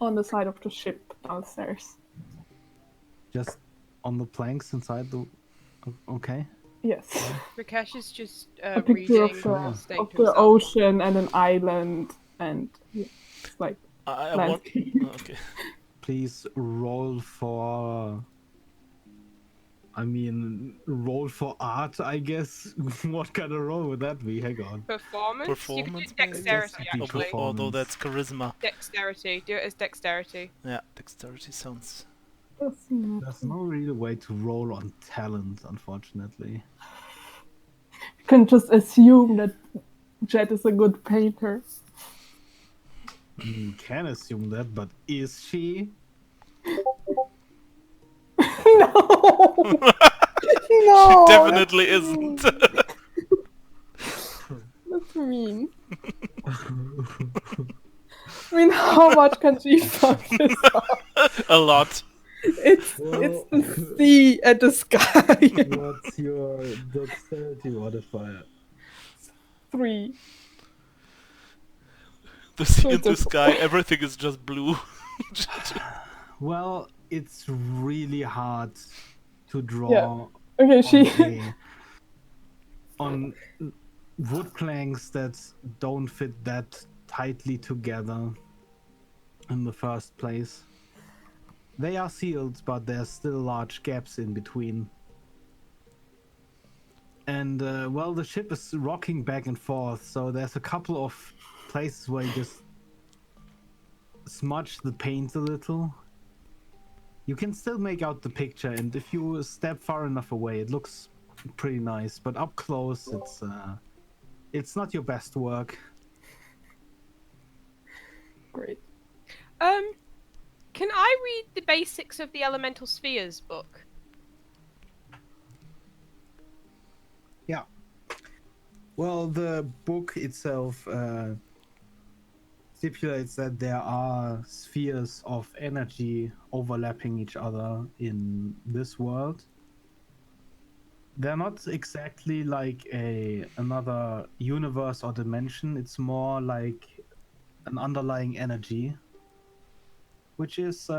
on the side of the ship downstairs. Just on the planks inside the. Okay. Yes. Rakesh is just A picture reading, Sure. staying of to the himself. ocean and an island, and yeah, it's like I want. landscape. Okay. Please roll for. I mean, roll for art, I guess. What kind of roll would that be? Hang on. Performance? You could do Performance, maybe? dexterity, Just be actually. Although performance. that's charisma. Dexterity. Do it as dexterity. Yeah, dexterity sounds. That's not- There's no real way to roll on talent, unfortunately. You can just assume that Jet is a good painter. You can assume that, but is she? No, no, Definitely isn't. that's mean. I mean, how much can she fuck this up? A lot. It's the sea and the sky. What's your dexterity modifier? 3. The sea So and the it's a- sky, everything is just blue. Well, it's really hard to draw Okay, on, she. on wood planks that don't fit that tightly together in the first place. They are sealed, but there's still large gaps in between. And, well, the ship is rocking back and forth, so there's a couple of places where you just smudge the paint a little. You can still make out the picture, and if you step far enough away, it looks pretty nice. But up close, it's not your best work. Great. Can I read the basics of the Elemental Spheres book? Yeah. Well, the book itself stipulates that there are spheres of energy overlapping each other in this world. They're not exactly like another universe or dimension. It's more like an underlying energy, which is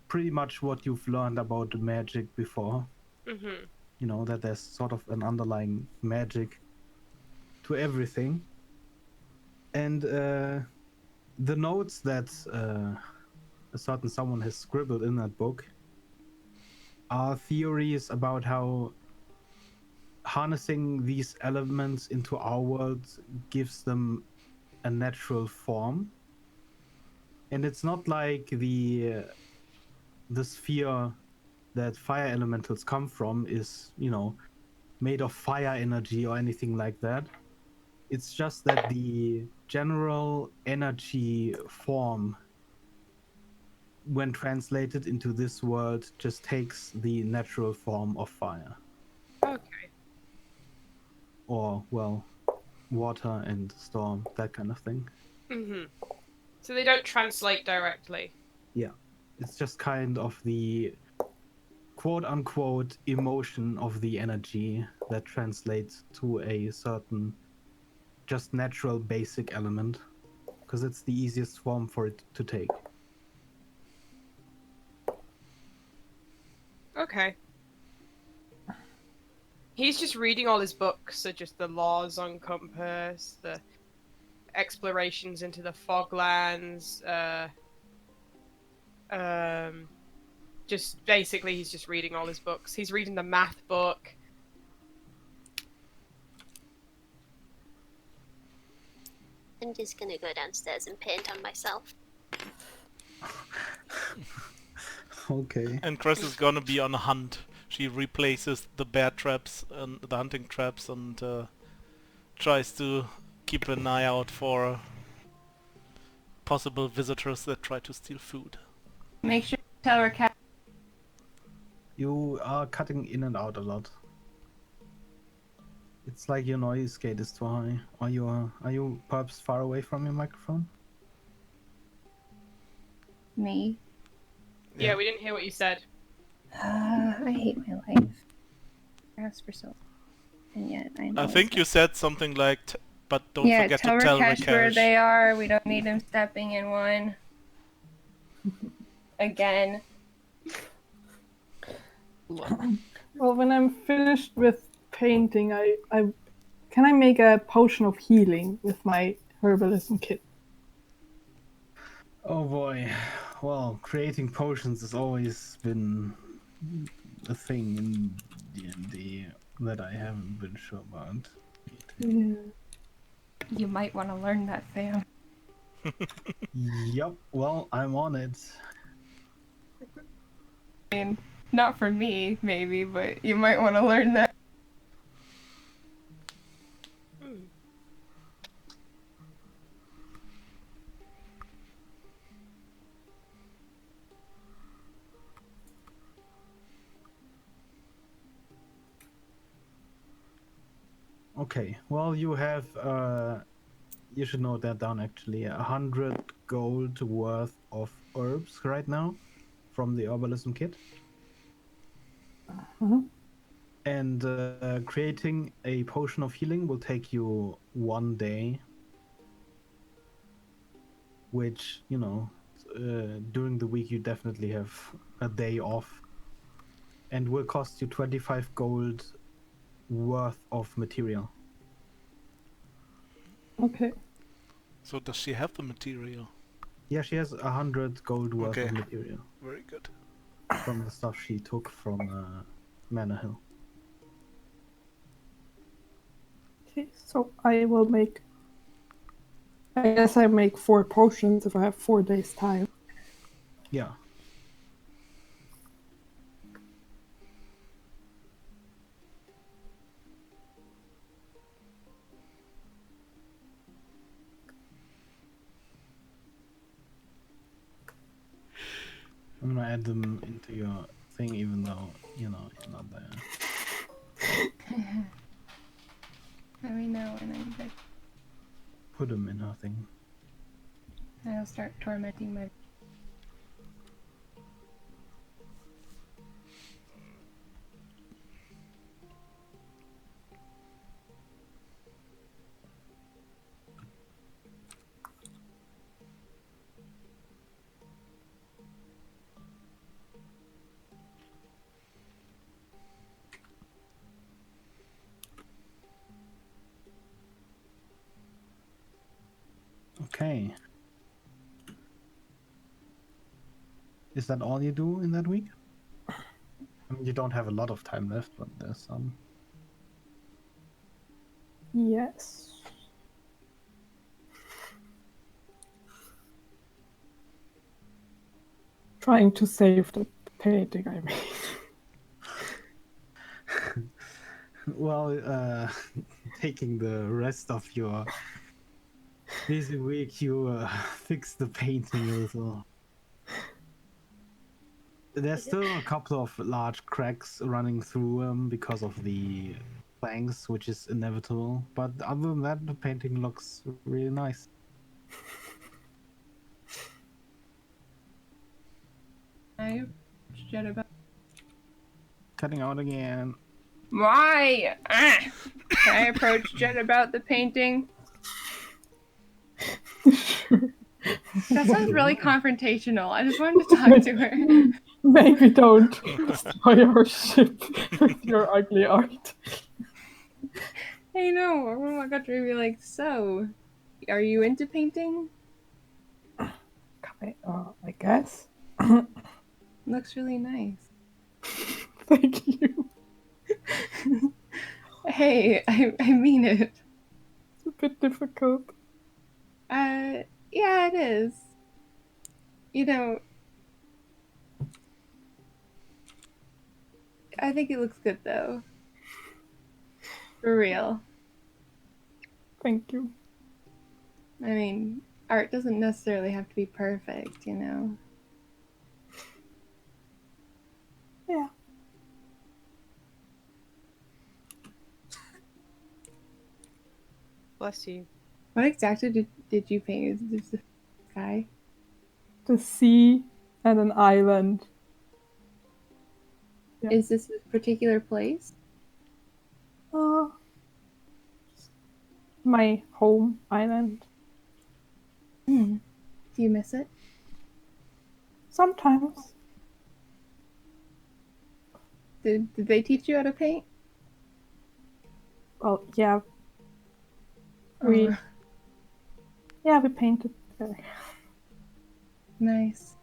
pretty much what you've learned about magic before. Mm-hmm. You know, that there's sort of an underlying magic to everything. And the notes that a certain someone has scribbled in that book are theories about how harnessing these elements into our world gives them a natural form. And it's not like the sphere that fire elementals come from is, you know, made of fire energy or anything like that. It's just that the general energy form, when translated into this world, just takes the natural form of fire. Okay. Or, well, water and storm, that kind of thing. Mm-hmm. So they don't translate directly. Yeah. It's just kind of the quote unquote emotion of the energy that translates to a certain just natural basic element, because it's the easiest form for it to take. Okay. He's just reading all his books, so just the laws on compass, the explorations into the foglands, just basically he's just reading all his books. He's reading the math book. I'm just gonna go downstairs and paint on myself. Okay. And Chris is gonna be on a hunt. She replaces the bear traps and the hunting traps and tries to keep an eye out for possible visitors that try to steal food. Make sure to tell her cat. You are cutting in and out a lot. It's like your noise gate is too high. Are you perhaps far away from your microphone? Me. Yeah, we didn't hear what you said. I hate my life. I asked for so, and yet I know. I think you said something like, but don't yeah, forget tell to tell Rakesh where Rakesh. they are. We don't need him stepping in one. Again. Well, when I'm finished with painting, I can I make a potion of healing with my herbalism kit? Oh boy. Well, creating potions has always been a thing in D&D that I haven't been sure about. Yeah. You might want to learn that, Sam. Yup, well, I'm on it. I mean, not for me, maybe, but you might want to learn that. Okay, well, you have, you should note that down actually, 100 gold worth of herbs right now from the herbalism kit. Uh-huh. And creating a potion of healing will take you 1 day, which, you know, during the week you definitely have a day off, and will cost you 25 gold worth of material. Okay. So does she have the material? Yeah, she has 100 gold worth Okay. of material Very good. from the stuff she took from Manor Hill. Okay, so I will make. I guess I make 4 potions if I have 4 days time. Yeah. I'm gonna add them into your thing, even though, you know, you're not there. Let me know when I'm good. Put them in her thing. I'll start tormenting my. Okay. Is that all you do in that week? I mean, you don't have a lot of time left, but there's some. Yes. Trying to save the painting I made. Well, taking the rest of your busy week, you fix the painting a little. There's still a couple of large cracks running through them because of the planks, which is inevitable. But other than that, the painting looks really nice. I Jet about. Cutting out again. Why? Can I approach Jet about the painting? That sounds really confrontational. I just wanted to talk to her. Maybe don't destroy our ship with your ugly art. Hey, no. Oh my god, to be like, so, are you into painting? I guess. Looks really nice. Thank you. Hey, I mean it. It's a bit difficult. Yeah, it is. You know, I think it looks good though. For real. Thank you. I mean, art doesn't necessarily have to be perfect, you know? Yeah. Bless you. What exactly did you paint? Is this the sky? The sea and an island. Yeah. Is this a particular place? My home island. Do you miss it? Sometimes. Did they teach you how to paint? Well, yeah. We Oh, we painted together. nice.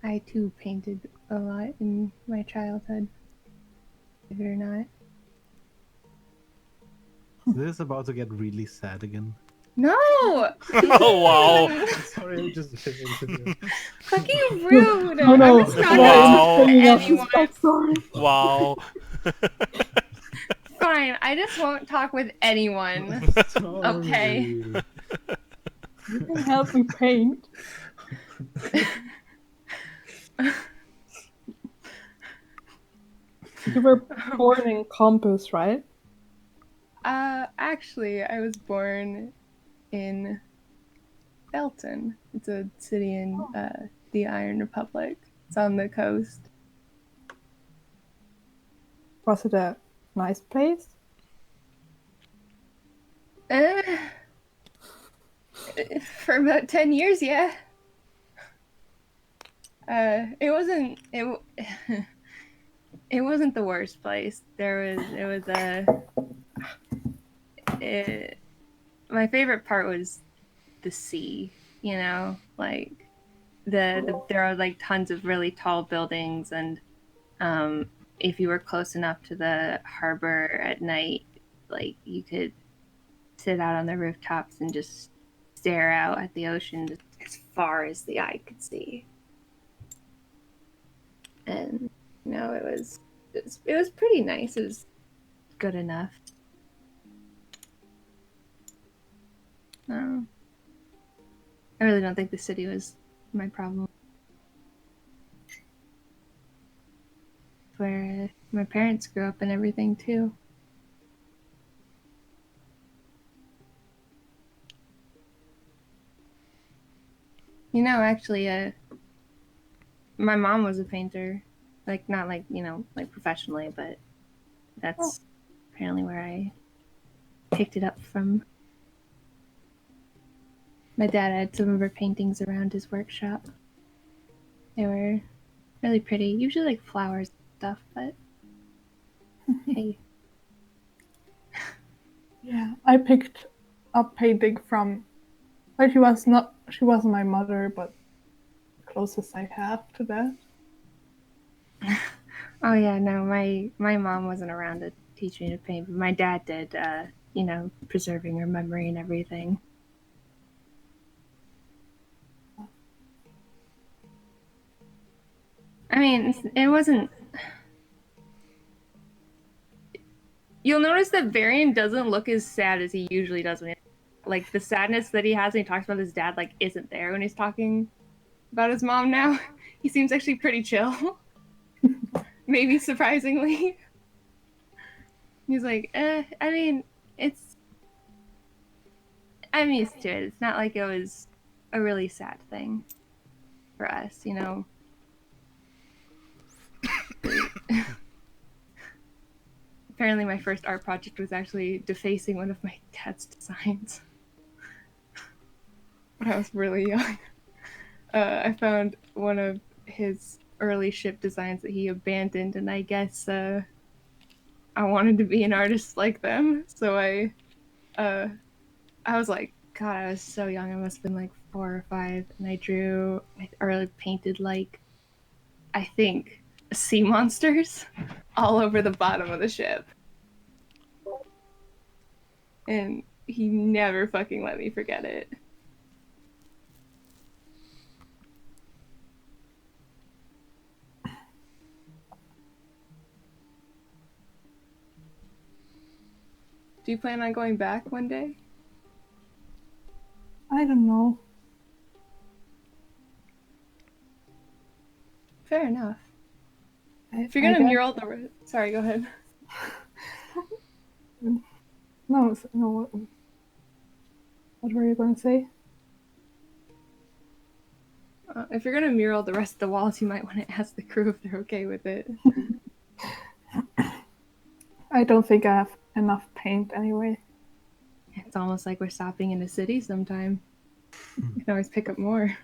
I too painted a lot in my childhood. Believe it or not. This is about to get really sad again. No! Oh wow! Sorry, I'm just listening to you. Fucking rude! Oh no! I was not Wow. gonna Bringing talk up to this anyone. backstory. Wow. Fine, I just won't talk with anyone. Okay. Sorry. You can help me paint. You were born in Campus, right? Actually, I was born in Belton. It's a city in the Iron Republic. It's on the coast. Was it a nice place? Uh, for about 10 years, yeah. It wasn't it wasn't the worst place. My favorite part was the sea, you know, like there are like tons of really tall buildings, and if you were close enough to the harbor at night, like you could sit out on the rooftops and just stare out at the ocean as far as the eye could see. And it was pretty nice. It was good enough. No, I really don't think the city was my problem. Where my parents grew up and everything too. You know, actually, my mom was a painter, like not like like professionally, but that's apparently where I picked it up from. My dad had some of her paintings around his workshop. They were really pretty, usually like flowers and stuff, but hey. Yeah, I picked up painting from. Like she wasn't my mother, but the closest I have to that. Oh yeah, no, my mom wasn't around to teach me to paint, but my dad did. Preserving her memory and everything. I mean, it wasn't. You'll notice that Varian doesn't look as sad as he usually does when like the sadness that he has when he talks about his dad like isn't there when he's talking about his mom now. He seems actually pretty chill. Maybe surprisingly. He's like, I mean, I'm used to it. It's not like it was a really sad thing for us, you know. Apparently my first art project was actually defacing one of my dad's designs. When I was really young. I found one of his early ship designs that he abandoned, and I guess I wanted to be an artist like them. So I was like, God, I was so young. I must have been like 4 or 5, and I drew or painted like I think sea monsters all over the bottom of the ship. And he never fucking let me forget it. Do you plan on going back one day? I don't know. Fair enough. If you're I gonna guess- mural the... Sorry, go ahead. No, no. What were you going to say? If you're gonna mural the rest of the walls, you might want to ask the crew if they're okay with it. I don't think I have enough paint anyway. It's almost like we're stopping in a city sometime. You can always pick up more.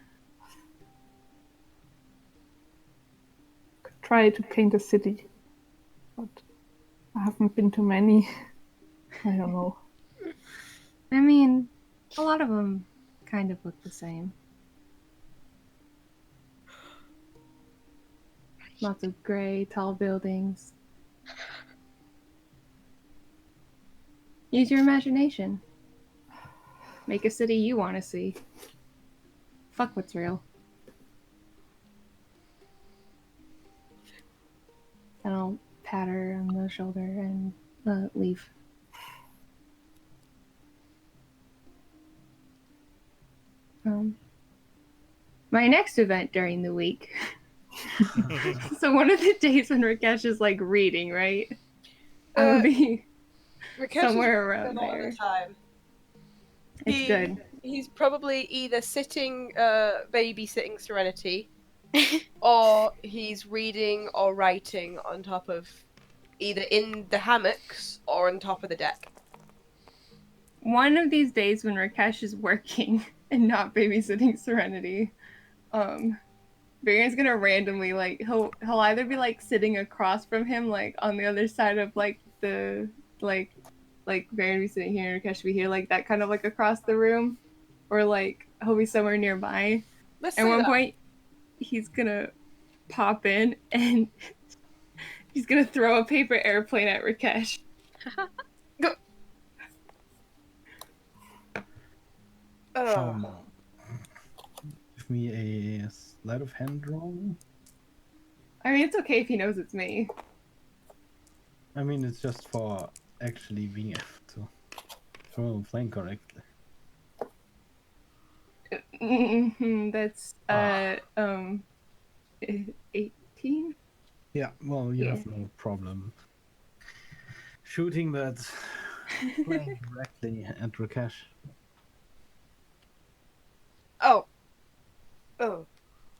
Could try to paint a city, but I haven't been to many. I don't know. I mean, a lot of them kind of look the same. Lots of gray, tall buildings. Use your imagination. Make a city you want to see. Fuck what's real. And I'll pat her on the shoulder and leave. My next event during the week. So one of the days when Rakesh is like reading, right? I will be Rakesh somewhere is around a lot of there. the time. It's good. He's probably either sitting, babysitting Serenity, or he's reading or writing on top of either in the hammocks or on top of the deck. One of these days when Rakesh is working and not babysitting Serenity, Varian's gonna randomly like he'll either be like sitting across from him, like on the other side of like the like Varian be sitting here and Rakesh be here, like that kind of like across the room, or like he'll be somewhere nearby. Let's At say one that. point, he's gonna pop in and he's gonna throw a paper airplane at Rakesh. Give me a sleight of hand roll. I mean, it's okay if he knows it's me. I mean, it's just for actually being able to throw a plane correctly. That's 18. Yeah, well, you Yeah. have no problem shooting that plane directly at Rakesh. Oh.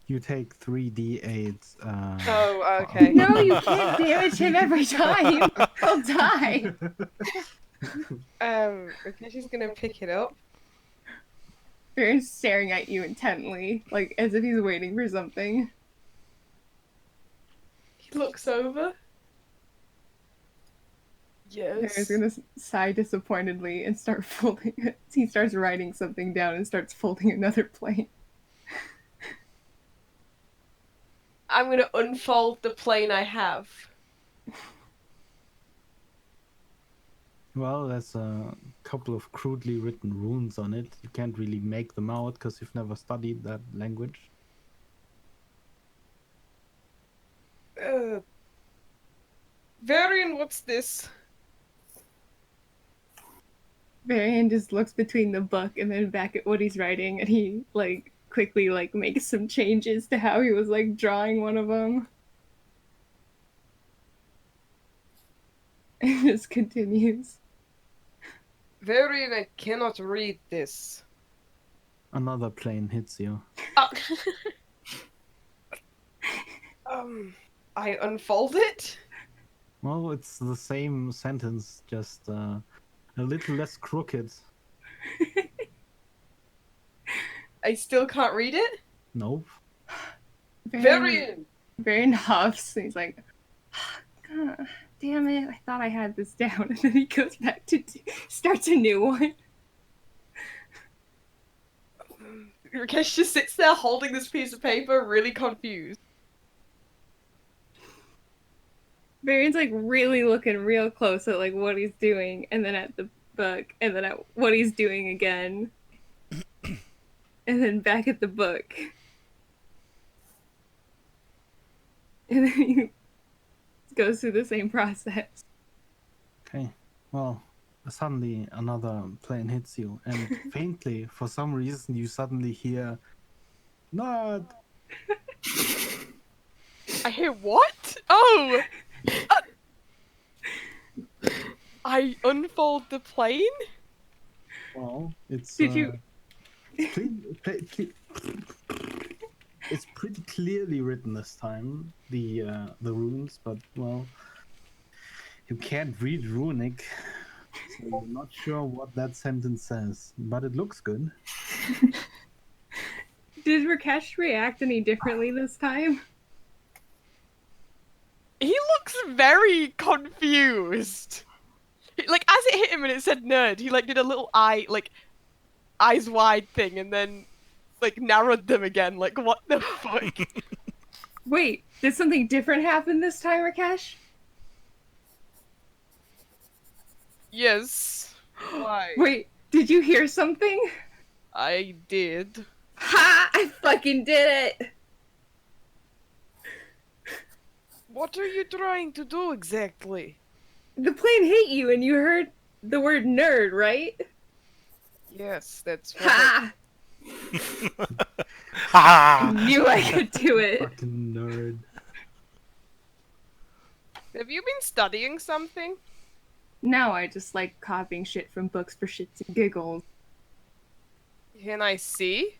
You take 3d8. Oh, okay. No, you can't damage him every time. He'll die. Rakesh is gonna pick it up. Baron's staring at you intently, like as if he's waiting for something. He looks over. Baron's Yes. gonna sigh disappointedly and start folding it. He starts writing something down and starts folding another plane. I'm gonna unfold the plane I have. Well, there's a couple of crudely written runes on it. You can't really make them out because you've never studied that language. Varian, what's this? Varian just looks between the book and then back at what he's writing, and he like quickly like makes some changes to how he was like drawing one of them. And just continues. Varian, I cannot read this. Another plane hits you. I unfold it? Well, it's the same sentence, just a little less crooked. I still can't read it? Nope. Varian! Varian huffs and he's like, God, damn it, I thought I had this down. And then he goes back to starts a new one. Rakesh just sits there holding this piece of paper, really confused. Varian's like really looking real close at like what he's doing, and then at the book, and then at what he's doing again. And then back at the book. And then he goes through the same process. Okay. Well, suddenly another plane hits you, and faintly, for some reason, you suddenly hear, "Not." I hear what? Oh! I unfold the plane? Well, it's. Did you? It's pretty clearly written this time, the runes, but well, you can't read runic, so I'm not sure what that sentence says, but it looks good. Did Rakesh react any differently this time? He looks very confused. Like, as it hit him and it said nerd, he, like, did a little eyes wide thing and then, like, narrowed them again. Like, what the fuck? Wait, did something different happen this time, Rakesh? Yes. Why? Wait, did you hear something? I did. Ha! I fucking did it! What are you trying to do exactly? The plane hit you and you heard the word nerd, right? Yes, that's what I... Ha! Ha! Knew I could do it. Fucking nerd. Have you been studying something? Now I just like copying shit from books for shits and giggles. Can I see?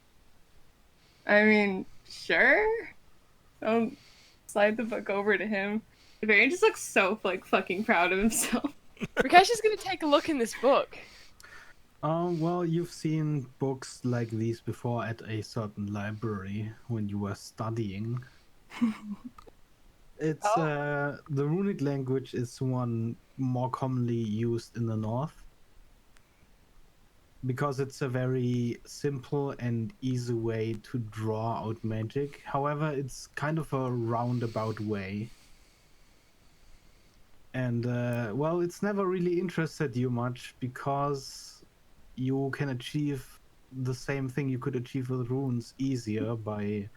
I mean, sure. I'll slide the book over to him. Varian just looks so like fucking proud of himself. Rakesh is gonna take a look in this book. Well, you've seen books like these before at a certain library when you were studying. It's the runic language is one more commonly used in the north because it's a very simple and easy way to draw out magic. However, it's kind of a roundabout way. And well, it's never really interested you much because you can achieve the same thing you could achieve with runes easier by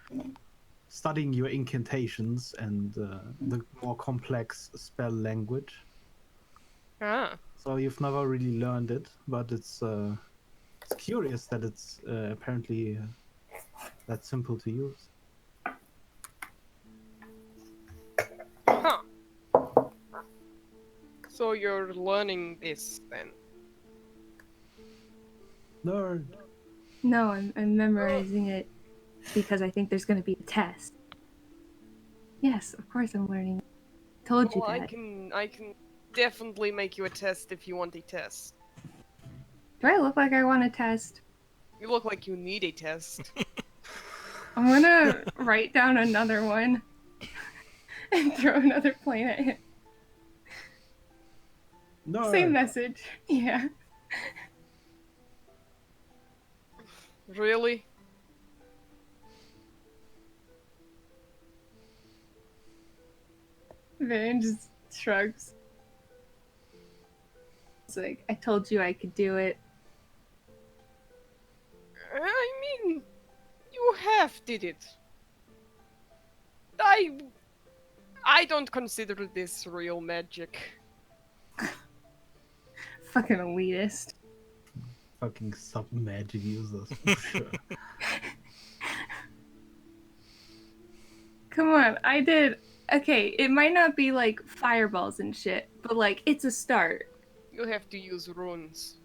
studying your incantations and the more complex spell language. Ah. So you've never really learned it, but it's curious that it's apparently that simple to use. Huh. So you're learning this then? Nerd. No, I'm memorizing it because I think there's gonna be a test. Yes, of course I'm learning. Told you Well, that. I can definitely make you a test if you want a test. Do I look like I want a test? You look like you need a test. I'm gonna write down another one and throw another plane at him. Nerd. Same message. Yeah. Really? Varian just shrugs. It's like, I told you I could do it. I mean, you half did it. I don't consider this real magic. Fucking elitist. Fucking sub magic users for sure. Come on, I did. Okay, it might not be like fireballs and shit, but like, it's a start. You have to use runes.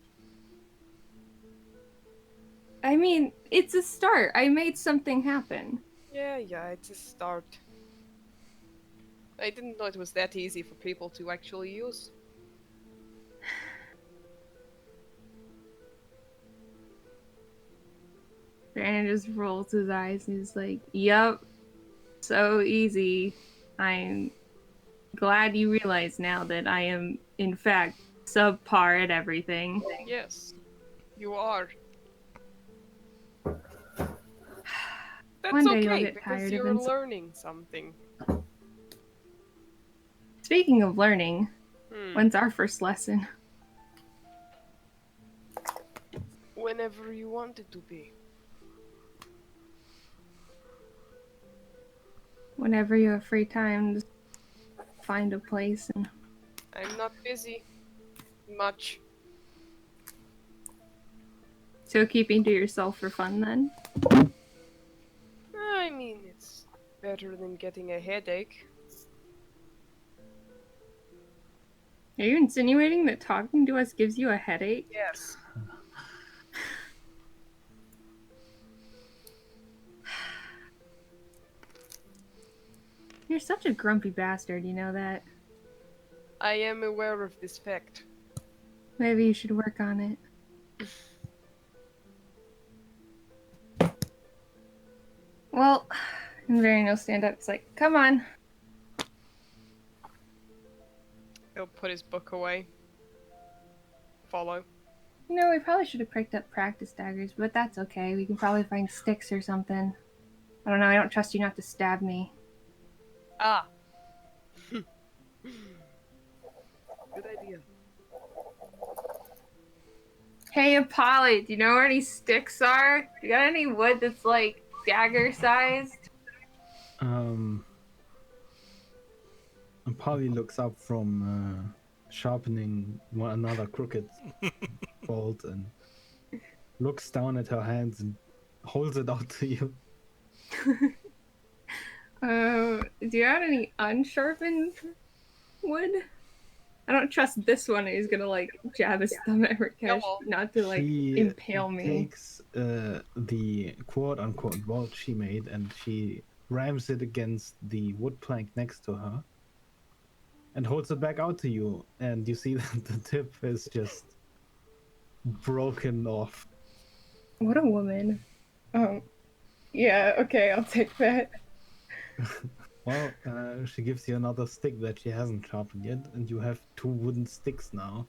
I mean, it's a start. I made something happen. Yeah, it's a start. I didn't know it was that easy for people to actually use. Brandon just rolls his eyes and he's like, yup, so easy. I'm glad you realize now that I am, in fact, subpar at everything. Yes, you are. That's One day you'll okay, get because tired of you're ins- learning something. Speaking of learning, Hmm. when's our first lesson? Whenever you want it to be. Whenever you have free time, just find a place and... I'm not busy. Much. So keeping to yourself for fun then? I mean, it's better than getting a headache. Are you insinuating that talking to us gives you a headache? Yes. You're such a grumpy bastard, you know that? I am aware of this fact. Maybe you should work on it. Well, and Varian will stand up. It's like, come on. He'll put his book away. Follow. No, we probably should have picked up practice daggers, but that's okay. We can probably find sticks or something. I don't know, I don't trust you not to stab me. Ah. Good idea. Hey, Polly, do you know where any sticks are? You got any wood that's like dagger sized? And Polly looks up from sharpening another crooked bolt and looks down at her hands and holds it out to you. Do you have any unsharpened wood? I don't trust this one. He's gonna like jab his thumb at Rakesh, No. not to like She impale me. takes the quote-unquote bolt she made and she rams it against the wood plank next to her and holds it back out to you, and you see that the tip is just broken off. What a woman. Oh, yeah. Okay, I'll take that. Well, she gives you another stick that she hasn't sharpened yet, and you have 2 wooden sticks now.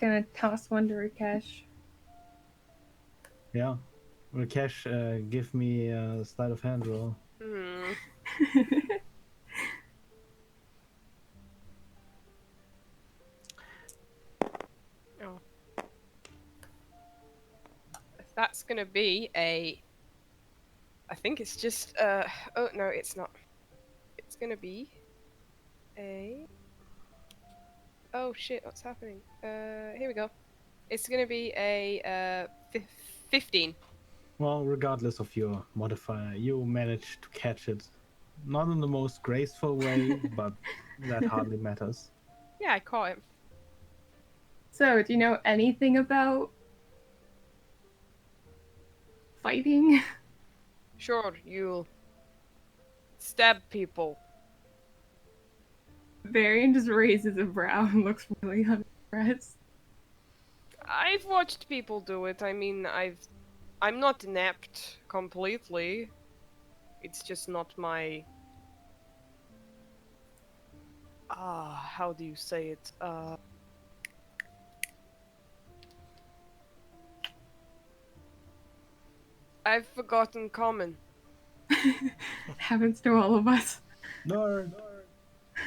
Gonna toss one to Rakesh. Yeah. Rakesh, give me a sleight of hand roll. Oh. That's gonna be a... I think it's just, oh no, it's not. It's gonna be a... Oh shit, what's happening? Here we go. It's gonna be a, 15. Well, regardless of your modifier, you managed to catch it. Not in the most graceful way, but that hardly matters. Yeah, I caught him. So, do you know anything about fighting? Sure, you'll stab people. Varian just raises a brow and looks really unimpressed. I've watched people do it. I mean, I'm not inept completely. It's just not my... how do you say it? I've forgotten common. Happens to all of us. Nerd!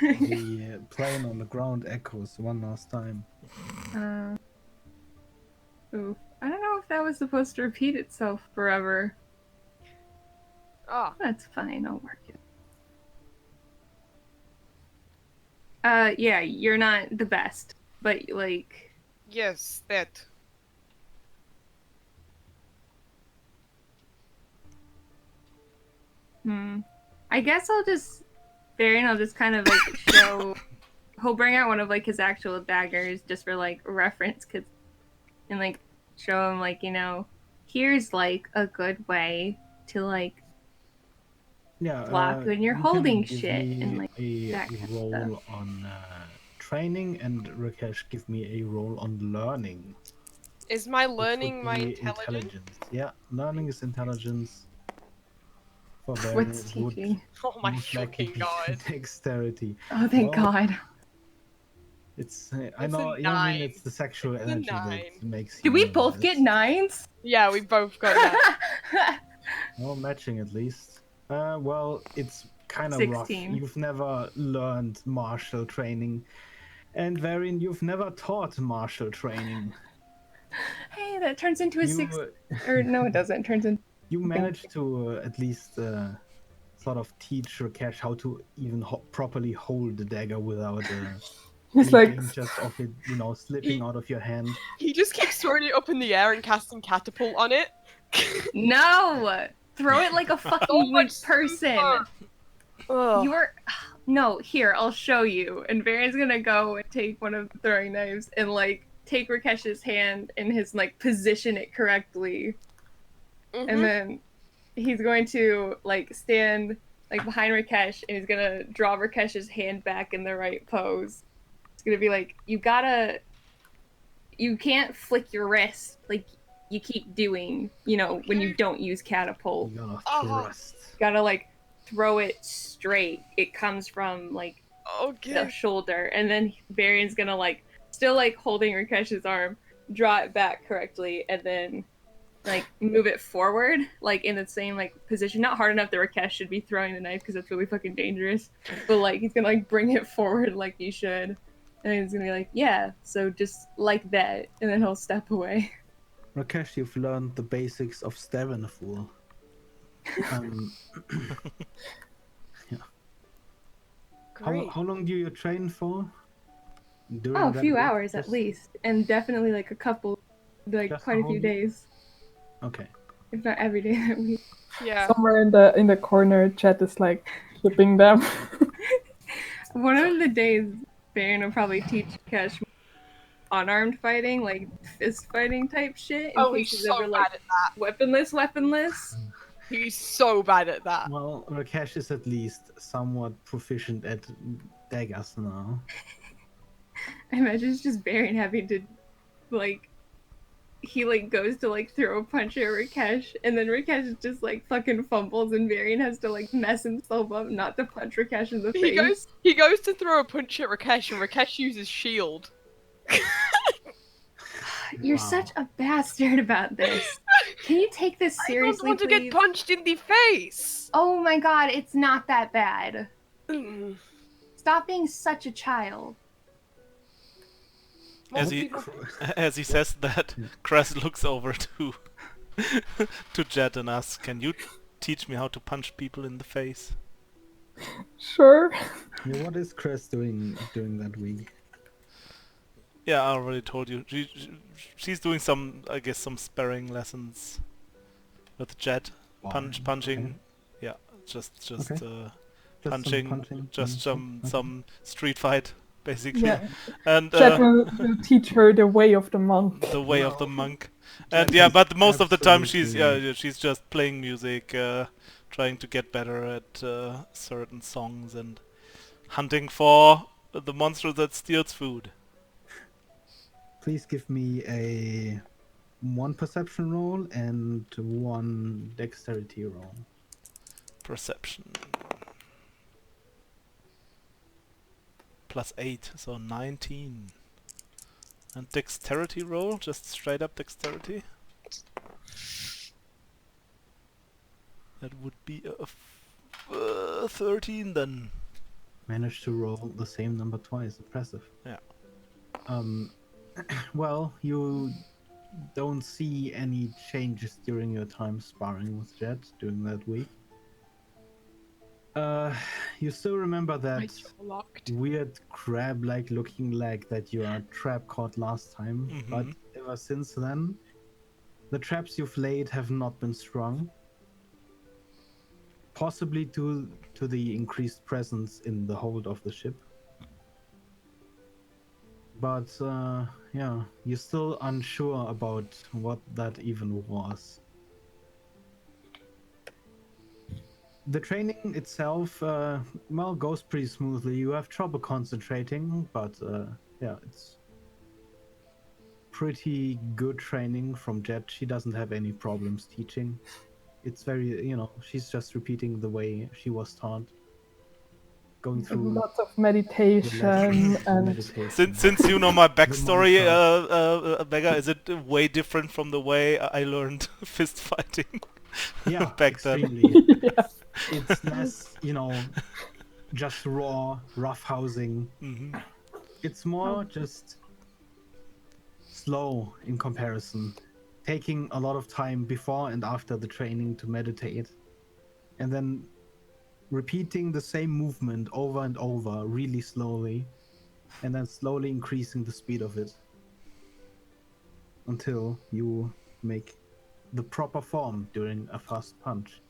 The plane on the ground echoes one last time. Oof. I don't know if that was supposed to repeat itself forever. Ah, That's fine, I'll work it. Yeah, you're not the best, but like... yes, that. I guess I'll just... Varian will just kind of like show... He'll bring out one of like his actual daggers just for like reference, and like show him like, you know, here's like a good way to like block when you're you holding can give shit me and like a that kind of roll stuff. on training, and Rakesh, give me a roll on learning. Is my Which would learning my be intelligence? Yeah, learning is intelligence. For What's Varian, it would teaching? Oh my most likely fucking be god. dexterity. Oh, thank Well, God. It's I It's know a you know, I mean 9. it's the sexual It's a energy 9. that makes you. Did we know both get this. 9s? Yeah, we both got that. Well, matching at least. Well, it's kind of rough. 16. You've never learned martial training, and Varian, you've never taught martial training. Hey, that turns into a You 6. Or no, it doesn't. It turns into... you managed to at least sort of teach Rakesh how to even properly hold the dagger without He's like, anything just of it, you know, slipping out of your hand. He just keeps throwing it up in the air and casting catapult on it. No! Throw it like a fucking much person. Ugh. You're... No, here, I'll show you. And Varian's gonna go and take one of the throwing knives and, like, take Rakesh's hand and his, like, position it correctly. And then he's going to, like, stand, like, behind Rakesh, and he's gonna draw Rakesh's hand back in the right pose. It's gonna be like, you can't flick your wrist like you keep doing, you know, when you don't use catapult. You gotta Uh-huh. thrust. Gotta, like, throw it straight. It comes from, like, Okay. shoulder, and then Varian's gonna like still like holding Rakesh's arm, draw it back correctly, and then like move it forward, like in the same like position, not hard enough that Rakesh should be throwing the knife because that's really fucking dangerous, but like he's gonna like bring it forward like you should, and then he's gonna be like, yeah, so just like that, and then he'll step away. Rakesh, you've learned the basics of stabbing a fool. Great. How long do you train for? During Oh, a that few week? hours at Just- least, and definitely like a couple, like Just quite a a few whole- days, Okay. if not every day that week. Yeah. Somewhere in the corner, Chet is like shipping them. One of the days, Baron will probably teach Kesh unarmed fighting, like fist fighting type shit, in Oh, case he's he's so ever bad like at that. weaponless. He's so bad at that. Well, Rakesh is at least somewhat proficient at daggers now. I imagine it's just Baron having to, like, he like goes to like throw a punch at Rakesh, and then Rakesh just like fucking fumbles, and Varian has to like mess himself up not to punch Rakesh in the face. He goes to throw a punch at Rakesh, and Rakesh uses shield. You're Wow. such a bastard about this. Can you take this I seriously, don't want to please? get punched in the face. Oh my god, it's not that bad. Mm. Stop being such a child. As he says that, Cress looks over to to Jet and asks, "Can you teach me how to punch people in the face?" Sure. Yeah, what is Chris doing that week? Yeah, I already told you. She's doing some, I guess, some sparring lessons with Jet. Punching. Okay. Yeah, just Okay. Just some punching, just okay. some street fight, basically. Yeah. And Chet will teach her the way of the monk. the way of the Well, monk. Jet And yeah, is but most of the time she's absolutely- she's just playing music, trying to get better at certain songs and hunting for the monster that steals food. Please give me a 1 perception roll and 1 dexterity roll. Perception. +8, so 19. And dexterity roll, just straight up dexterity. That would be a 13 then. Managed to roll the same number twice. Impressive. Yeah. Well, you don't see any changes during your time sparring with Jet during that week. You still remember My that jaw locked. weird crab-like looking leg that you trap caught last time, but Mhm. ever since then, the traps you've laid have not been strung. Possibly due to the increased presence in the hold of the ship. But yeah, you're still unsure about what that even was. The training itself, well, goes pretty smoothly. You have trouble concentrating, but yeah, it's pretty good training from Jet. She doesn't have any problems teaching. It's very, she's just repeating the way she was taught. Going through Lots of the meditation lessons, the and meditation. Since you know my backstory, mantra. Beggar, is it way different from the way I learned fist fighting? Yeah, back then. extremely. yeah. It's less, just raw, roughhousing. Mhm. It's more just slow in comparison. Taking a lot of time before and after the training to meditate. And then repeating the same movement over and over really slowly. And then slowly increasing the speed of it. Until you make the proper form during a fast punch.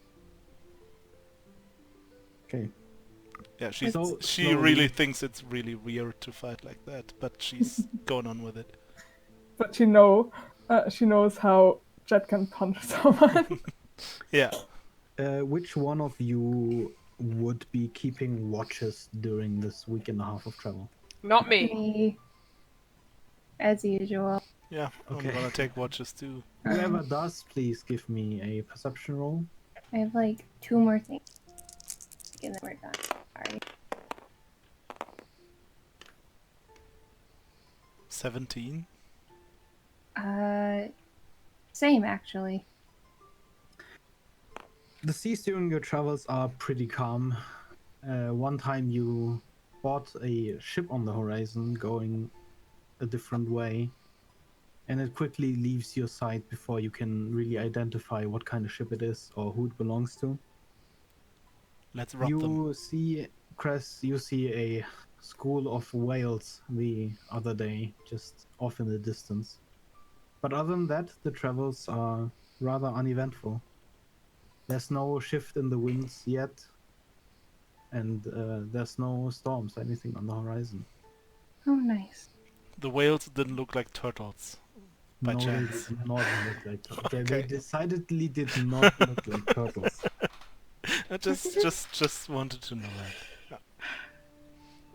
Okay. Yeah, So she slowly- really thinks it's really weird to fight like that, but she's going on with it. But she knows how Jet can punch someone. Yeah. Which one of you would be keeping watches during this week and a half of travel? Not me. Me, as usual. Yeah, Okay. I'm gonna take watches too. Whoever does, please give me a perception roll. I have like 2 more things. And then we're done. Sorry. 17. Same actually. The seas during your travels are pretty calm. One time you spot a ship on the horizon going a different way, and it quickly leaves your sight before you can really identify what kind of ship it is or who it belongs to. Let's rob them. You see, Cress, you see a school of whales the other day, just off in the distance. But other than that, the travels are rather uneventful. There's no shift in the winds yet, and there's no storms, anything on the horizon. Oh, nice. The whales didn't look like turtles. By No, they chance. did not look like turtles. They Okay. decidedly did not look like turtles. I just wanted to know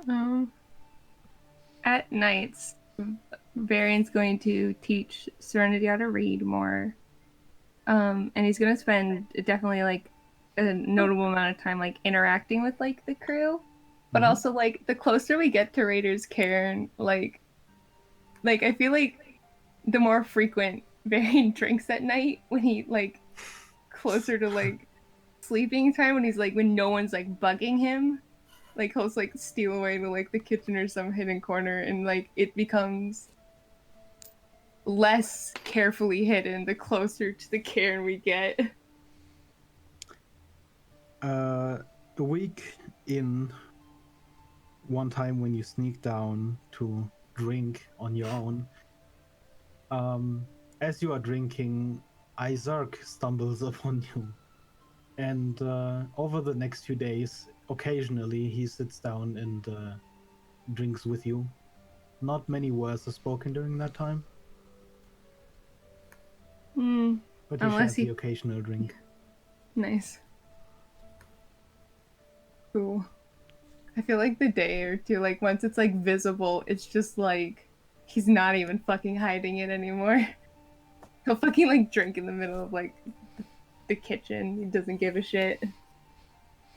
that. At nights, Varian's going to teach Serenity how to read more. And he's gonna spend definitely like a notable amount of time like interacting with like the crew. But also like the closer we get to Raider's Cairn, like I feel like the more frequent Varian drinks at night when he like closer to like sleeping time when he's like when no one's like bugging him. Like he'll like steal away to like the kitchen or some hidden corner and like it becomes less carefully hidden the closer to the cairn we get. A week in, one time when you sneak down to drink on your own, as you are drinking, Isaac stumbles upon you. And over the next few days, occasionally he sits down and drinks with you. Not many words are spoken during that time, but you Unless share he the occasional drink. Nice. Cool. I feel like the day or two, like once it's like visible, it's just like he's not even fucking hiding it anymore. He'll fucking like drink in the middle of like the kitchen. He doesn't give a shit.